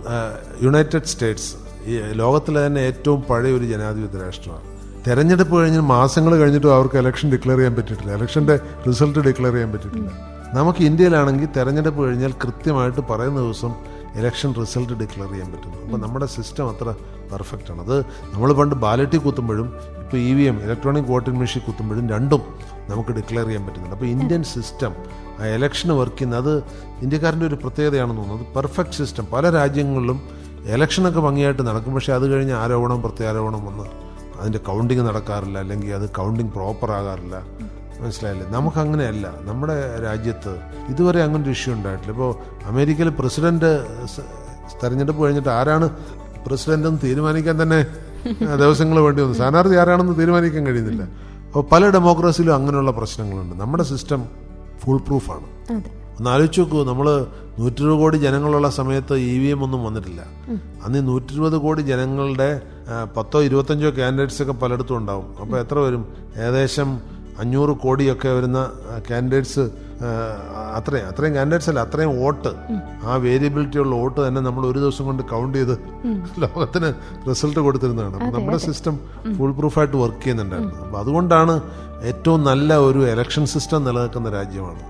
[SPEAKER 3] യുണൈറ്റഡ് സ്റ്റേറ്റ്സ് ഈ ലോകത്തിലെ തന്നെ ഏറ്റവും പഴയ ഒരു ജനാധിപത്യ രാഷ്ട്രമാണ്. തെരഞ്ഞെടുപ്പ് കഴിഞ്ഞ് മാസങ്ങൾ കഴിഞ്ഞിട്ടും അവർക്ക് ഇലക്ഷൻ ഡിക്ലെയർ ചെയ്യാൻ പറ്റിയിട്ടില്ല, ഇലക്ഷൻ്റെ റിസൾട്ട് ഡിക്ലെയർ ചെയ്യാൻ പറ്റിയിട്ടില്ല. നമുക്ക് ഇന്ത്യയിലാണെങ്കിൽ തെരഞ്ഞെടുപ്പ് കഴിഞ്ഞാൽ കൃത്യമായിട്ട് പറയുന്ന ദിവസം ഇലക്ഷൻ റിസൾട്ട് ഡിക്ലെയർ ചെയ്യാൻ പറ്റുന്നു. അപ്പോൾ നമ്മുടെ സിസ്റ്റം അത്ര പെർഫെക്റ്റ് ആണ്. അത് നമ്മൾ പണ്ട് ബാലറ്റിൽ കുത്തുമ്പോഴും ഇപ്പോൾ EVM ഇലക്ട്രോണിക് വോട്ടിംഗ് മെഷീൻ കുത്തുമ്പോഴും രണ്ടും നമുക്ക് ഡിക്ലെയർ ചെയ്യാൻ പറ്റുന്നുണ്ട്. അപ്പോൾ ഇന്ത്യൻ സിസ്റ്റം ആ ഇലക്ഷന് വർക്ക് ചെയ്യുന്നത് അത് ഇന്ത്യക്കാരൻ്റെ ഒരു പ്രത്യേകതയാണെന്ന് തോന്നുന്നത്. Perfect system. പല രാജ്യങ്ങളിലും ഇലക്ഷനൊക്കെ ഭംഗിയായിട്ട് നടക്കും, പക്ഷേ അത് കഴിഞ്ഞ് ആരോപണം പ്രത്യാരോപണം വന്ന് അതിൻ്റെ കൗണ്ടിങ് നടക്കാറില്ല, അല്ലെങ്കിൽ അത് കൗണ്ടിങ് പ്രോപ്പർ ആകാറില്ല. മനസ്സിലായില്ലേ? നമുക്കങ്ങനെയല്ല. നമ്മുടെ രാജ്യത്ത് ഇതുവരെ അങ്ങനൊരു ഇഷ്യൂ ഉണ്ടായിട്ടില്ല. ഇപ്പോൾ അമേരിക്കയിൽ പ്രസിഡന്റ് തെരഞ്ഞെടുപ്പ് കഴിഞ്ഞിട്ട് ആരാണ് പ്രസിഡന്റ് എന്ന് തീരുമാനിക്കാൻ തന്നെ ദിവസങ്ങൾ വേണ്ടി വന്നു. സ്ഥാനാർത്ഥി ആരാണെന്ന് തീരുമാനിക്കാൻ കഴിയുന്നില്ല. അപ്പോൾ പല ഡെമോക്രസിയിലും അങ്ങനെയുള്ള പ്രശ്നങ്ങളുണ്ട്. നമ്മുടെ സിസ്റ്റം ഫുൾ പ്രൂഫാണ്. ഒന്ന് ആലോചിച്ച് നോക്കൂ, നമ്മൾ 120 കോടി ജനങ്ങളുള്ള സമയത്ത് EVM ഒന്നും വന്നിട്ടില്ല. അന്ന് 120 കോടി ജനങ്ങളുടെ 10-25 കാൻഡിഡേറ്റ്സ് ഒക്കെ പലയിടത്തും ഉണ്ടാവും. അപ്പോൾ എത്ര വരും? ഏകദേശം 500 കോടിയൊക്കെ വരുന്ന കാൻഡിഡേറ്റ്സ്. അത്രയും കാൻഡിഡേറ്റ്സ് അല്ല, അത്രയും വോട്ട്, ആ വേരിയബിലിറ്റി ഉള്ള വോട്ട് തന്നെ നമ്മൾ ഒരു ദിവസം കൊണ്ട് കൗണ്ട് ചെയ്ത് ലോകത്തിന് റിസൾട്ട് കൊടുത്തിരുന്നതാണ്. അപ്പം നമ്മുടെ സിസ്റ്റം ഫുൾ പ്രൂഫായിട്ട് വർക്ക് ചെയ്യുന്നുണ്ടായിരുന്നു. അപ്പം അതുകൊണ്ടാണ് ഏറ്റവും നല്ല ഒരു ഇലക്ഷൻ സിസ്റ്റം നിലനിൽക്കുന്ന രാജ്യമാണ്.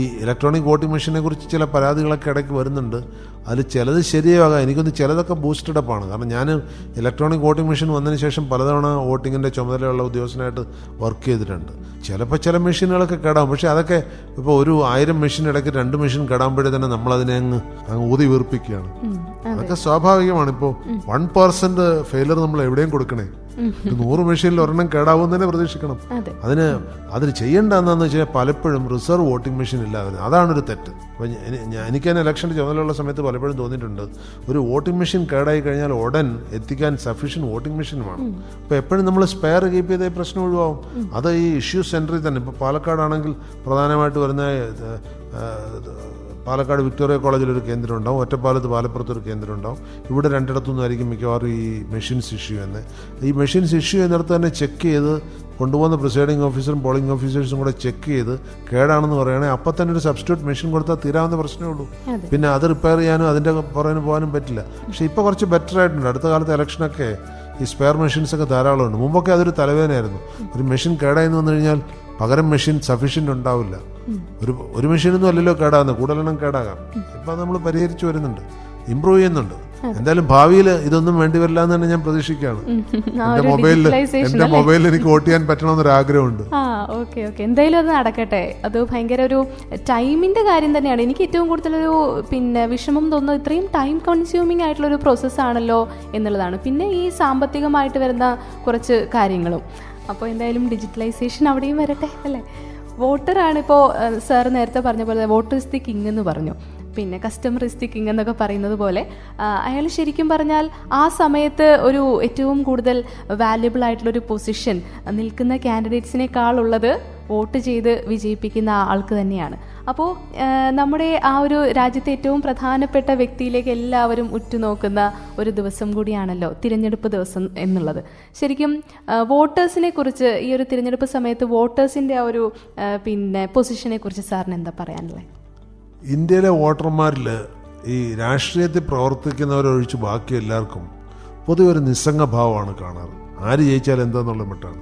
[SPEAKER 3] ഈ ഇലക്ട്രോണിക് വോട്ടിംഗ് മെഷീനെ കുറിച്ച് ചില പരാതികളൊക്കെ ഇടയ്ക്ക് വരുന്നുണ്ട്. അതിൽ ചിലത് ശരിയാകാം, എനിക്കൊന്ന് ചിലതൊക്കെ ബൂസ്റ്റഡ് അപ്പാണ്. കാരണം ഞാൻ ഇലക്ട്രോണിക് വോട്ടിംഗ് മെഷീൻ വന്നതിന് ശേഷം പലതവണ വോട്ടിങ്ങിൻ്റെ ചുമതലയുള്ള ഉദ്യോഗസ്ഥനായിട്ട് വർക്ക് ചെയ്തിട്ടുണ്ട്. ചിലപ്പോൾ ചില മെഷീനുകളൊക്കെ കേടാവും, പക്ഷേ അതൊക്കെ ഇപ്പോൾ ഒരു 1000 മെഷീൻ ഇടയ്ക്ക് 2 മെഷീൻ കേടാകുമ്പോഴേ തന്നെ നമ്മളതിനെ അങ്ങ് ഊതി വീർപ്പിക്കുകയാണ്. അതൊക്കെ സ്വാഭാവികമാണ്. ഇപ്പോൾ 1% ഫെയിലർ നമ്മൾ എവിടെയും കൊടുക്കണേ. 100 മെഷീനിൽ ഒരെണ്ണം കേടാവും തന്നെ പ്രതീക്ഷിക്കണം. അതിന് ചെയ്യേണ്ടതെന്ന് വെച്ചാൽ പലപ്പോഴും റിസർവ് വോട്ടിംഗ് മെഷീൻ ഇല്ലാതെ, അതാണൊരു തെറ്റ്. അപ്പോൾ എനിക്ക് തന്നെ ഇലക്ഷൻ്റെ ചുമതലയുള്ള സമയത്ത് പലപ്പോഴും തോന്നിയിട്ടുണ്ട്, ഒരു വോട്ടിംഗ് മെഷീൻ കേടായി കഴിഞ്ഞാൽ ഉടൻ എത്തിക്കാൻ സഫീഷ്യൻറ്റ് വോട്ടിംഗ് മെഷീൻ വേണം. അപ്പോൾ എപ്പോഴും നമ്മൾ സ്പെയർ കീപ്പ് ചെയ്ത പ്രശ്നം ഒഴിവാകും. അത് ഈ ഇഷ്യൂ സെൻറ്ററിൽ തന്നെ. ഇപ്പോൾ പാലക്കാടാണെങ്കിൽ പ്രധാനമായിട്ട് വരുന്ന പാലക്കാട് വിക്ടോറിയ കോളേജിലൊരു കേന്ദ്രം ഉണ്ടാവും, ഒറ്റപ്പാലത്ത് പാലപ്പുറത്തൊരു കേന്ദ്രം ഉണ്ടാവും. ഇവിടെ രണ്ടിടത്തുനിന്നായിരിക്കും മിക്കവാറും ഈ മെഷീൻസ് ഇഷ്യൂ ചെയ്യുന്നത്. ഈ മെഷീൻസ് ഇഷ്യൂ ചെയ്യുന്നിടത്ത് തന്നെ ചെക്ക് ചെയ്ത് കൊണ്ടുപോകുന്ന പ്രിസൈഡിംഗ് ഓഫീസറും പോളിംഗ് ഓഫീസേഴ്സും കൂടെ ചെക്ക് ചെയ്ത് കേടാണെന്ന് പറയുകയാണെങ്കിൽ അപ്പം തന്നെ ഒരു സബ്സ്റ്റിറ്റ്യൂട്ട് മെഷീൻ കൊടുത്താൽ തീരാവുന്ന പ്രശ്നമേ ഉള്ളൂ. പിന്നെ അത് റിപ്പയർ ചെയ്യാനും അതിൻ്റെ പുറകിന് പോകാനും പറ്റില്ല. പക്ഷേ ഇപ്പോൾ കുറച്ച് ബെറ്റർ ആയിട്ടുണ്ട്. അടുത്ത കാലത്ത് ഇലക്ഷനൊക്കെ ഈ സ്പെയർ മെഷീൻസൊക്കെ ധാരാളമുണ്ട്. മുമ്പൊക്കെ അതൊരു തലവേദനയായിരുന്നു. ഒരു മെഷീൻ കേടായെന്ന് വന്നു കഴിഞ്ഞാൽ പകരം മെഷീൻ സഫീഷ്യൻ്റ് ഉണ്ടാവില്ല. ഒരു മെഷീനൊന്നും അല്ലല്ലോ കേടാകുന്നത്, കൂടുതലെണ്ണം കേടാകാം. ഇപ്പം നമ്മൾ പരിഹരിച്ചു വരുന്നുണ്ട്, ഇമ്പ്രൂവ് ചെയ്യുന്നുണ്ട്. എന്തായാലും ഭാവിയിൽ ഇതൊന്നും വേണ്ടി വരില്ല എന്ന് തന്നെ ഞാൻ പ്രതീക്ഷിക്കുകയാണ്. എന്റെ മൊബൈലിൽ എനിക്ക് വോട്ട് ചെയ്യാൻ പറ്റണമെന്നൊരു ആഗ്രഹമുണ്ട്.
[SPEAKER 2] ഓക്കെ എന്തായാലും അത് നടക്കട്ടെ. അത് ഭയങ്കര ഒരു ടൈമിന്റെ കാര്യം തന്നെയാണ്. എനിക്ക് ഏറ്റവും കൂടുതലൊരു വിഷമം തോന്നുന്നത് ഇത്രയും ടൈം കൺസ്യൂമിങ് ആയിട്ടുള്ള ഒരു പ്രോസസ്സാണല്ലോ എന്നുള്ളതാണ്. പിന്നെ ഈ സാമ്പത്തികമായിട്ട് വരുന്ന കുറച്ച് കാര്യങ്ങളും. അപ്പോൾ എന്തായാലും ഡിജിറ്റലൈസേഷൻ അവിടെയും വരട്ടെ അല്ലേ. വോട്ടറാണ് ഇപ്പോൾ സാർ നേരത്തെ പറഞ്ഞ പോലെ വോട്ടർ ഇസ് ദി കിങ് എന്ന് പറഞ്ഞു. പിന്നെ കസ്റ്റമർ ഇസ് ദി കിങ് എന്നൊക്കെ പറയുന്നത് പോലെ അയാൾ ശരിക്കും പറഞ്ഞാൽ ആ സമയത്ത് ഒരു ഏറ്റവും കൂടുതൽ വാല്യുബിൾ ആയിട്ടുള്ളൊരു പൊസിഷൻ നിൽക്കുന്ന കാൻഡിഡേറ്റ്സിനേക്കാളുള്ളത് വോട്ട് ചെയ്ത് വിജയിപ്പിക്കുന്ന ആൾക്ക് തന്നെയാണ്. അപ്പോൾ നമ്മുടെ ആ ഒരു രാജ്യത്തെ ഏറ്റവും പ്രധാനപ്പെട്ട വ്യക്തിയിലേക്ക് എല്ലാവരും ഉറ്റുനോക്കുന്ന ഒരു ദിവസം കൂടിയാണല്ലോ തിരഞ്ഞെടുപ്പ് ദിവസം എന്നുള്ളത്. ശരിക്കും വോട്ടേഴ്സിനെ കുറിച്ച് ഈ ഒരു തിരഞ്ഞെടുപ്പ് സമയത്ത് വോട്ടേഴ്സിൻ്റെ ആ ഒരു പൊസിഷനെ കുറിച്ച് സാറിന് എന്താ പറയാനുള്ളത്?
[SPEAKER 3] ഇന്ത്യയിലെ വോട്ടർമാരിൽ ഈ രാഷ്ട്രീയത്തിൽ പ്രവർത്തിക്കുന്നവരൊഴിച്ച് ബാക്കി എല്ലാവർക്കും പൊതുവെ ഒരു നിസ്സംഗഭാവമാണ് കാണാറ്. ആര് ജയിച്ചാൽ എന്താന്നുള്ള മട്ടാണ്.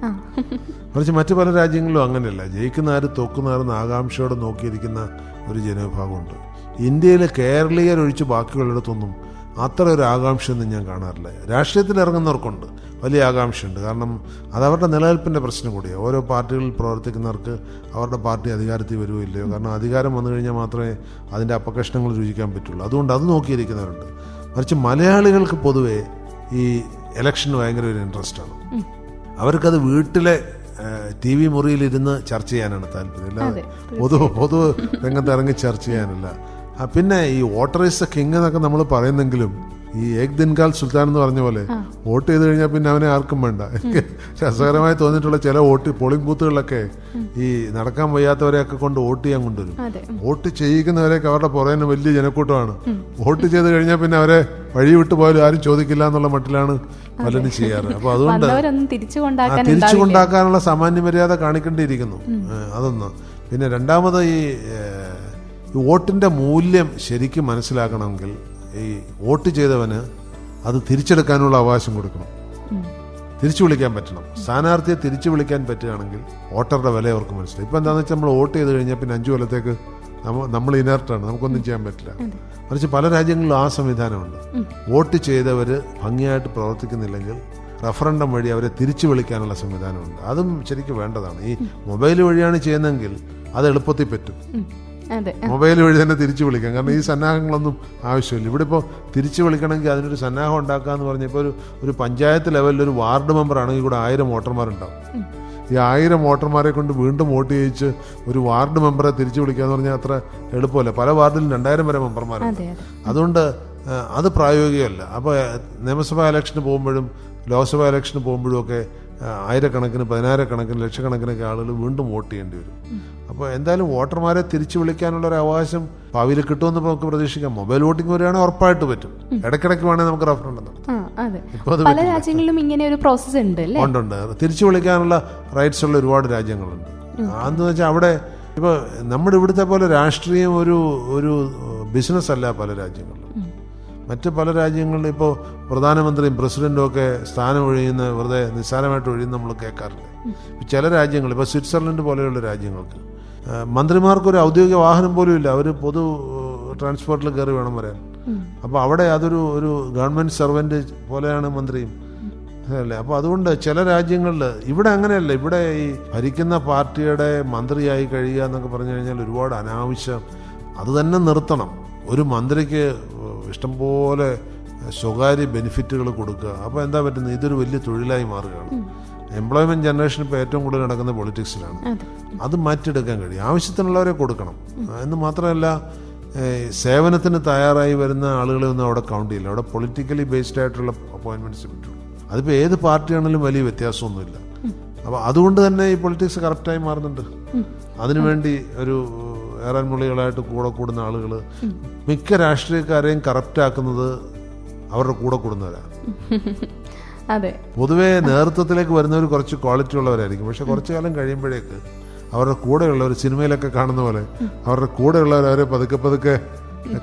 [SPEAKER 3] മറിച്ച് മറ്റു പല രാജ്യങ്ങളിലും അങ്ങനെയല്ല. ജയിക്കുന്ന ആര് തോക്കുന്ന ആരെന്ന് ആകാംക്ഷയോടെ നോക്കിയിരിക്കുന്ന ഒരു ജനവിഭാഗമുണ്ട്. ഇന്ത്യയിലെ കേരളീയരൊഴിച്ച് ബാക്കിയുള്ളിടത്തൊന്നും അത്ര ഒരു ആകാംക്ഷയൊന്നും ഞാൻ കാണാറില്ല. രാഷ്ട്രീയത്തിൽ ഇറങ്ങുന്നവർക്കുണ്ട്, വലിയ ആകാംക്ഷയുണ്ട്. കാരണം അതവരുടെ നിലനിൽപ്പിൻ്റെ പ്രശ്നം കൂടിയാണ്. ഓരോ പാർട്ടികളിൽ പ്രവർത്തിക്കുന്നവർക്ക് അവരുടെ പാർട്ടി അധികാരത്തിൽ വരുമോ ഇല്ലയോ, കാരണം അധികാരം വന്നു കഴിഞ്ഞാൽ മാത്രമേ അതിൻ്റെ അപകർഷണങ്ങൾ രുചിക്കാൻ പറ്റുള്ളൂ. അതുകൊണ്ട് അത് നോക്കിയിരിക്കുന്നവരുണ്ട്. മറിച്ച് മലയാളികൾക്ക് പൊതുവേ ഈ ഇലക്ഷന് ഭയങ്കര ഒരു ഇൻട്രസ്റ്റാണ്. അവർക്കത് വീട്ടിലെ TV മുറിയിലിരുന്ന് ചർച്ച ചെയ്യാനാണ് താല്പര്യം, അല്ലാതെ പൊതു രംഗത്ത് ഇറങ്ങി ചർച്ച ചെയ്യാനല്ല. പിന്നെ ഈ വോട്ടർ ഈസ് എ കിങ് എന്നൊക്കെ നമ്മൾ പറയുന്നെങ്കിലും ഈ ഏക് ദിൻകാൽ സുൽത്താൻ എന്ന് പറഞ്ഞ പോലെ വോട്ട് ചെയ്ത് കഴിഞ്ഞാൽ പിന്നെ അവനെ ആർക്കും വേണ്ട. എനിക്ക് രസകരമായി തോന്നിയിട്ടുള്ള ചില പോളിംഗ് ബൂത്തുകളിലൊക്കെ ഈ നടക്കാൻ വയ്യാത്തവരെയൊക്കെ കൊണ്ട് വോട്ട് ചെയ്യാൻ കൊണ്ടുവരും. വോട്ട് ചെയ്യിക്കുന്നവരെയൊക്കെ അവരുടെ പുറകിന് വലിയ ജനക്കൂട്ടമാണ്. വോട്ട് ചെയ്ത് കഴിഞ്ഞാൽ പിന്നെ അവരെ വഴി വിട്ടു പോയാലും ആരും ചോദിക്കില്ല എന്നുള്ള മട്ടിലാണ് പലരും ചെയ്യാറ്. അപ്പൊ അതുകൊണ്ട് തിരിച്ചു കൊണ്ടാക്കാനുള്ള സാമാന്യ മര്യാദ കാണിക്കേണ്ടിയിരിക്കുന്നു. അതൊന്ന്. പിന്നെ രണ്ടാമത് ഈ വോട്ടിന്റെ മൂല്യം ശരിക്കും മനസ്സിലാക്കണമെങ്കിൽ ഈ വോട്ട് ചെയ്തവന് അത് തിരിച്ചെടുക്കാനുള്ള അവകാശം കൊടുക്കണം. തിരിച്ചു വിളിക്കാൻ പറ്റണം. സ്ഥാനാർത്ഥിയെ തിരിച്ചു വിളിക്കാൻ പറ്റുകയാണെങ്കിൽ വോട്ടറുടെ വില അവർക്ക് മനസ്സിലായി. ഇപ്പം എന്താണെന്ന് വെച്ചാൽ നമ്മൾ വോട്ട് ചെയ്ത് കഴിഞ്ഞാൽ പിന്നെ 5 കൊല്ലത്തേക്ക് നമ്മൾ ഇനർട്ടാണ്, നമുക്കൊന്നും ചെയ്യാൻ പറ്റില്ല. മറിച്ച് പല രാജ്യങ്ങളിലും ആ സംവിധാനമുണ്ട്. വോട്ട് ചെയ്തവർ ഭംഗിയായിട്ട് പ്രവർത്തിക്കുന്നില്ലെങ്കിൽ റഫറൻഡം വഴി അവരെ തിരിച്ചു വിളിക്കാനുള്ള സംവിധാനമുണ്ട്. അതും ശരിക്കും വേണ്ടതാണ്. ഈ മൊബൈൽ വഴിയാണ് ചെയ്യുന്നതെങ്കിൽ അത് എളുപ്പത്തിൽ പറ്റും. മൊബൈൽ വഴി തന്നെ തിരിച്ചു വിളിക്കാം. കാരണം ഈ സന്നാഹങ്ങളൊന്നും ആവശ്യമില്ല. ഇവിടെ ഇപ്പോൾ തിരിച്ചു വിളിക്കണമെങ്കിൽ അതിനൊരു സന്നാഹം ഉണ്ടാക്കുക എന്ന് പറഞ്ഞാൽ ഇപ്പോൾ ഒരു പഞ്ചായത്ത് ലെവലിൽ ഒരു വാർഡ് മെമ്പർ ആണെങ്കിൽ കൂടെ 1000 വോട്ടർമാരുണ്ടാവും. ഈ 1000 വോട്ടർമാരെ കൊണ്ട് വീണ്ടും വോട്ട് ചെയ്യിച്ച് ഒരു വാർഡ് മെമ്പറെ തിരിച്ചു വിളിക്കുക എന്ന് പറഞ്ഞാൽ അത്ര എളുപ്പമല്ല. പല വാർഡിലും 2000 വരെ മെമ്പർമാരുണ്ട്. അതുകൊണ്ട് അത് പ്രായോഗികമല്ല. അപ്പോൾ നിയമസഭാ ഇലക്ഷന് പോകുമ്പോഴും ലോക്സഭാ ഇലക്ഷന് പോകുമ്പോഴും ഒക്കെ ആയിരക്കണക്കിന് 10,000-കണക്കിന് ലക്ഷക്കണക്കിനൊക്കെ ആളുകൾ വീണ്ടും വോട്ട് ചെയ്യേണ്ടി വരും. അപ്പോൾ എന്തായാലും വോട്ടർമാരെ തിരിച്ചു വിളിക്കാനുള്ള ഒരു അവകാശം ഭാവിയിൽ കിട്ടുമെന്ന് നമുക്ക് പ്രതീക്ഷിക്കാം. മൊബൈൽ വോട്ടിംഗ് വരെയാണ് ഉറപ്പായിട്ട് പറ്റും. ഇടയ്ക്കിടയ്ക്ക് വേണേൽ നമുക്ക് റഫറൻഡം നടത്താം.
[SPEAKER 2] പല രാജ്യങ്ങളിലും ഇങ്ങനെ ഒരു പ്രോസസ് ഉണ്ട്.
[SPEAKER 3] ഉണ്ട്. തിരിച്ചു വിളിക്കാനുള്ള റൈറ്റ്സ് ഉള്ള ഒരുപാട് രാജ്യങ്ങളുണ്ട്. അതെന്ന് വെച്ചാൽ അവിടെ ഇപ്പോൾ നമ്മുടെ ഇവിടുത്തെ പോലെ രാഷ്ട്രീയം ഒരു ബിസിനസ് അല്ല പല രാജ്യങ്ങളിലും. മറ്റ് പല രാജ്യങ്ങളിലും ഇപ്പോൾ പ്രധാനമന്ത്രിയും പ്രസിഡന്റും ഒക്കെ സ്ഥാനം ഒഴിയുന്ന വെറുതെ നിസ്സാരമായിട്ട് ഒഴിയുന്ന നമ്മൾ കേൾക്കാറില്ല. ചില രാജ്യങ്ങൾ ഇപ്പോൾ സ്വിറ്റ്സർലൻഡ് പോലെയുള്ള രാജ്യങ്ങൾക്ക് മന്ത്രിമാർക്കൊരു ഔദ്യോഗിക വാഹനം പോലും ഇല്ല. അവർ പൊതു ട്രാൻസ്പോർട്ടിൽ കയറി വേണം വരാൻ. അപ്പോൾ അവിടെ ഒരു ഗവൺമെൻറ് സർവൻറ്റ് പോലെയാണ് മന്ത്രിയും അല്ലേ. അപ്പോൾ അതുകൊണ്ട് ചില രാജ്യങ്ങളിൽ, ഇവിടെ അങ്ങനെയല്ല. ഇവിടെ ഈ ഭരിക്കുന്ന പാർട്ടിയുടെ മന്ത്രിയായി കഴിയുക എന്നൊക്കെ പറഞ്ഞു കഴിഞ്ഞാൽ ഒരുപാട് അനാവശ്യം. അത് തന്നെ നിർത്തണം. ഒരു മന്ത്രിക്ക് ഇഷ്ടംപോലെ സ്വകാര്യ ബെനിഫിറ്റുകൾ കൊടുക്കുക. അപ്പോൾ എന്താ പറ്റുന്നത്? ഇതൊരു വലിയ തൊഴിലായി മാറുകയാണ്. എംപ്ലോയ്മെന്റ് ജനറേഷൻ ഇപ്പോൾ ഏറ്റവും കൂടുതൽ നടക്കുന്ന പൊളിറ്റിക്സിലാണ്. അത് മാറ്റിയെടുക്കാൻ കഴിയും. ആവശ്യത്തിനുള്ളവരെ കൊടുക്കണം എന്ന് മാത്രമല്ല, സേവനത്തിന് തയ്യാറായി വരുന്ന ആളുകളെ ഒന്നും അവിടെ കൗണ്ട് ചെയ്യില്ല. അവിടെ പൊളിറ്റിക്കലി ബേസ്ഡ് ആയിട്ടുള്ള അപ്പോയിൻമെന്റ്സ് പറ്റുള്ളൂ. അതിപ്പോൾ ഏത് പാർട്ടിയാണെങ്കിലും വലിയ വ്യത്യാസമൊന്നുമില്ല. അപ്പോൾ അതുകൊണ്ട് തന്നെ ഈ പൊളിറ്റിക്സ് കറക്റ്റായി മാറുന്നുണ്ട്. അതിനുവേണ്ടി ഒരു ഏറാൻമുള്ളികളായിട്ട് കൂടെ കൂടുന്ന ആളുകൾ, മിക്ക രാഷ്ട്രീയക്കാരെയും കറപ്റ്റാക്കുന്നത് അവരുടെ കൂടെ കൂടുന്നവരാണ്. പൊതുവെ നേതൃത്വത്തിലേക്ക് വരുന്നവർ കുറച്ച് ക്വാളിറ്റി ഉള്ളവരായിരിക്കും. പക്ഷെ കുറച്ചു കാലം കഴിയുമ്പോഴേക്ക് അവരുടെ കൂടെയുള്ളവർ, സിനിമയിലൊക്കെ കാണുന്ന പോലെ അവരുടെ കൂടെയുള്ളവർ അവരെ പതുക്കെ പതുക്കെ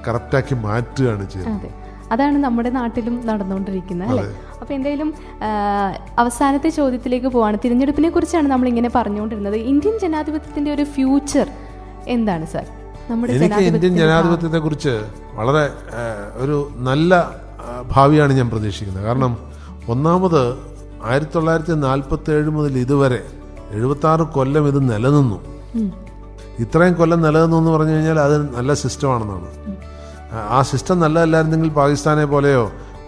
[SPEAKER 3] കറപ്റ്റാക്കി മാറ്റുകയാണ് ചെയ്യുന്നത്.
[SPEAKER 2] അതാണ് നമ്മുടെ നാട്ടിലും നടന്നുകൊണ്ടിരിക്കുന്നത് അല്ലേ. അപ്പോൾ എന്തായാലും അവസാനത്തെ ചോദ്യത്തിലേക്ക് പോവാണ്. തിരഞ്ഞെടുപ്പിനെ കുറിച്ചാണ് നമ്മൾ ഇങ്ങനെ പറഞ്ഞുകൊണ്ടിരുന്നത്. ഇന്ത്യൻ ജനാധിപത്യത്തിന്റെ ഒരു ഫ്യൂച്ചർ എന്താണ് സാർ?
[SPEAKER 3] എനിക്ക് ഇന്ത്യൻ ജനാധിപത്യത്തെ കുറിച്ച് വളരെ ഒരു നല്ല ഭാവിയാണ് ഞാൻ പ്രതീക്ഷിക്കുന്നത്. കാരണം ഒന്നാമത് 1947 മുതൽ ഇതുവരെ 76 കൊല്ലം ഇത് നിലനിന്നു. ഇത്രയും കൊല്ലം നിലനിന്നു എന്ന് പറഞ്ഞു കഴിഞ്ഞാൽ അത് നല്ല സിസ്റ്റമാണെന്നാണ്. ആ സിസ്റ്റം നല്ലതല്ലായിരുന്നെങ്കിൽ പാകിസ്ഥാനെ പോലെയോ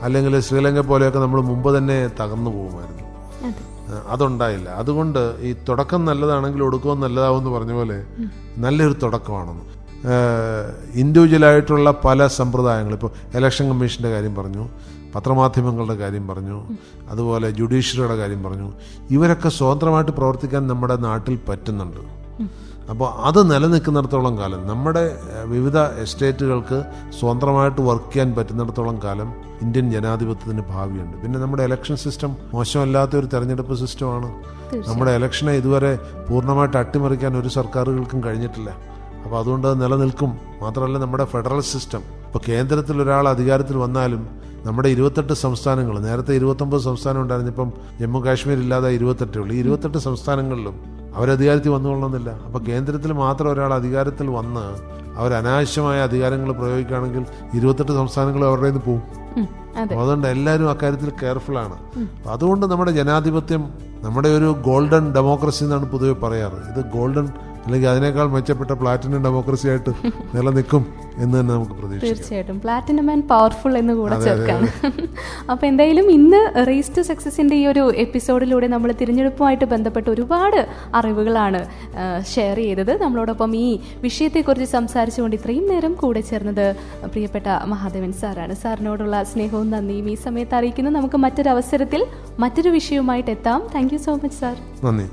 [SPEAKER 3] അല്ലെങ്കിൽ ശ്രീലങ്ക പോലെയൊക്കെ നമ്മൾ മുമ്പ് തന്നെ തകർന്നു പോകുമായിരുന്നു. അതുണ്ടായില്ല. അതുകൊണ്ട് ഈ തുടക്കം നല്ലതാണെങ്കിൽ ഒടുക്കവും നല്ലതാവും എന്ന് പറഞ്ഞ പോലെ നല്ലൊരു തുടക്കമാണെന്ന്. ഇൻഡിവിജ്വലായിട്ടുള്ള പല സമ്പ്രദായങ്ങൾ, ഇപ്പോൾ ഇലക്ഷൻ കമ്മീഷൻ്റെ കാര്യം പറഞ്ഞു, പത്രമാധ്യമങ്ങളുടെ കാര്യം പറഞ്ഞു, അതുപോലെ ജുഡീഷ്യറിയുടെ കാര്യം പറഞ്ഞു. ഇവരൊക്കെ സ്വതന്ത്രമായിട്ട് പ്രവർത്തിക്കാൻ നമ്മുടെ നാട്ടിൽ പറ്റുന്നുണ്ട്. അപ്പോൾ അത് നിലനിൽക്കുന്നിടത്തോളം കാലം, നമ്മുടെ വിവിധ എസ്റ്റേറ്റുകൾക്ക് സ്വതന്ത്രമായിട്ട് വർക്ക് ചെയ്യാൻ പറ്റുന്നിടത്തോളം കാലം ഇന്ത്യൻ ജനാധിപത്യത്തിന് ഭാവിയുണ്ട്. പിന്നെ നമ്മുടെ ഇലക്ഷൻ സിസ്റ്റം മോശമല്ലാത്ത ഒരു തെരഞ്ഞെടുപ്പ് സിസ്റ്റമാണ്. നമ്മുടെ ഇലക്ഷനെ ഇതുവരെ പൂർണ്ണമായിട്ട് അട്ടിമറിക്കാൻ ഒരു സർക്കാരുകൾക്കും കഴിഞ്ഞിട്ടില്ല. അപ്പോൾ അതുകൊണ്ട് നിലനിൽക്കും. മാത്രമല്ല നമ്മുടെ ഫെഡറൽ സിസ്റ്റം, ഇപ്പോൾ കേന്ദ്രത്തിൽ ഒരാൾ അധികാരത്തിൽ വന്നാലും നമ്മുടെ 28 സംസ്ഥാനങ്ങൾ, നേരത്തെ 29 സംസ്ഥാനം ഉണ്ടായിരുന്നു, ഇപ്പം ജമ്മു കാശ്മീർ ഇല്ലാതെ 28 ഉള്ളൂ. ഈ 28 സംസ്ഥാനങ്ങളിലും അവരധികാരത്തിൽ വന്നുകൊള്ളുന്നില്ല. അപ്പോൾ കേന്ദ്രത്തിൽ മാത്രം ഒരാൾ അധികാരത്തിൽ വന്ന് അവരനാവശ്യമായ അധികാരങ്ങൾ പ്രയോഗിക്കുകയാണെങ്കിൽ 28 സംസ്ഥാനങ്ങളും അവരുടെ നിന്ന് പോകും. അതുകൊണ്ട് എല്ലാവരും അക്കാര്യത്തിൽ കെയർഫുള്ളാണ്. അതുകൊണ്ട് നമ്മുടെ ജനാധിപത്യം നമ്മുടെ ഒരു ഗോൾഡൻ ഡെമോക്രസി എന്നാണ് പൊതുവെ പറയാറ്. ഇത് ഗോൾഡൻ അല്ലെങ്കിൽ അതിനേക്കാൾ മെച്ചപ്പെട്ട പ്ലാറ്റിനം ഡെമോക്രസി ആയിട്ട് നിലനിൽക്കും എന്ന് തന്നെ നമുക്ക് പ്രതീക്ഷിക്കാം.
[SPEAKER 2] തീർച്ചയായിട്ടും പ്ലാറ്റിനം ആൻഡ് പവർഫുൾ എന്ന് കൂടെ ചേർക്കാം. അപ്പോൾ എന്തായാലും ഇന്ന് റേസ് ടു സക്സസിൻ്റെ ഈ ഒരു എപ്പിസോഡിലൂടെ നമ്മൾ തിരഞ്ഞെടുപ്പുമായിട്ട് ബന്ധപ്പെട്ട് ഒരുപാട് അറിവുകളാണ് ഷെയർ ചെയ്തത്. നമ്മളോടൊപ്പം ഈ വിഷയത്തെക്കുറിച്ച് സംസാരിച്ചുകൊണ്ട് ഇത്രയും നേരം കൂടെ ചേർന്നത് പ്രിയപ്പെട്ട മഹാദേവൻ സാറാണ്. സാറിനോടുള്ള സ്നേഹവും നന്ദിയും ഈ സമയത്ത് അറിയിക്കുന്നു. നമുക്ക് മറ്റൊരു അവസരത്തിൽ മറ്റൊരു വിഷയവുമായിട്ട് എത്താം. Thank you so much sir.
[SPEAKER 3] നന്ദി.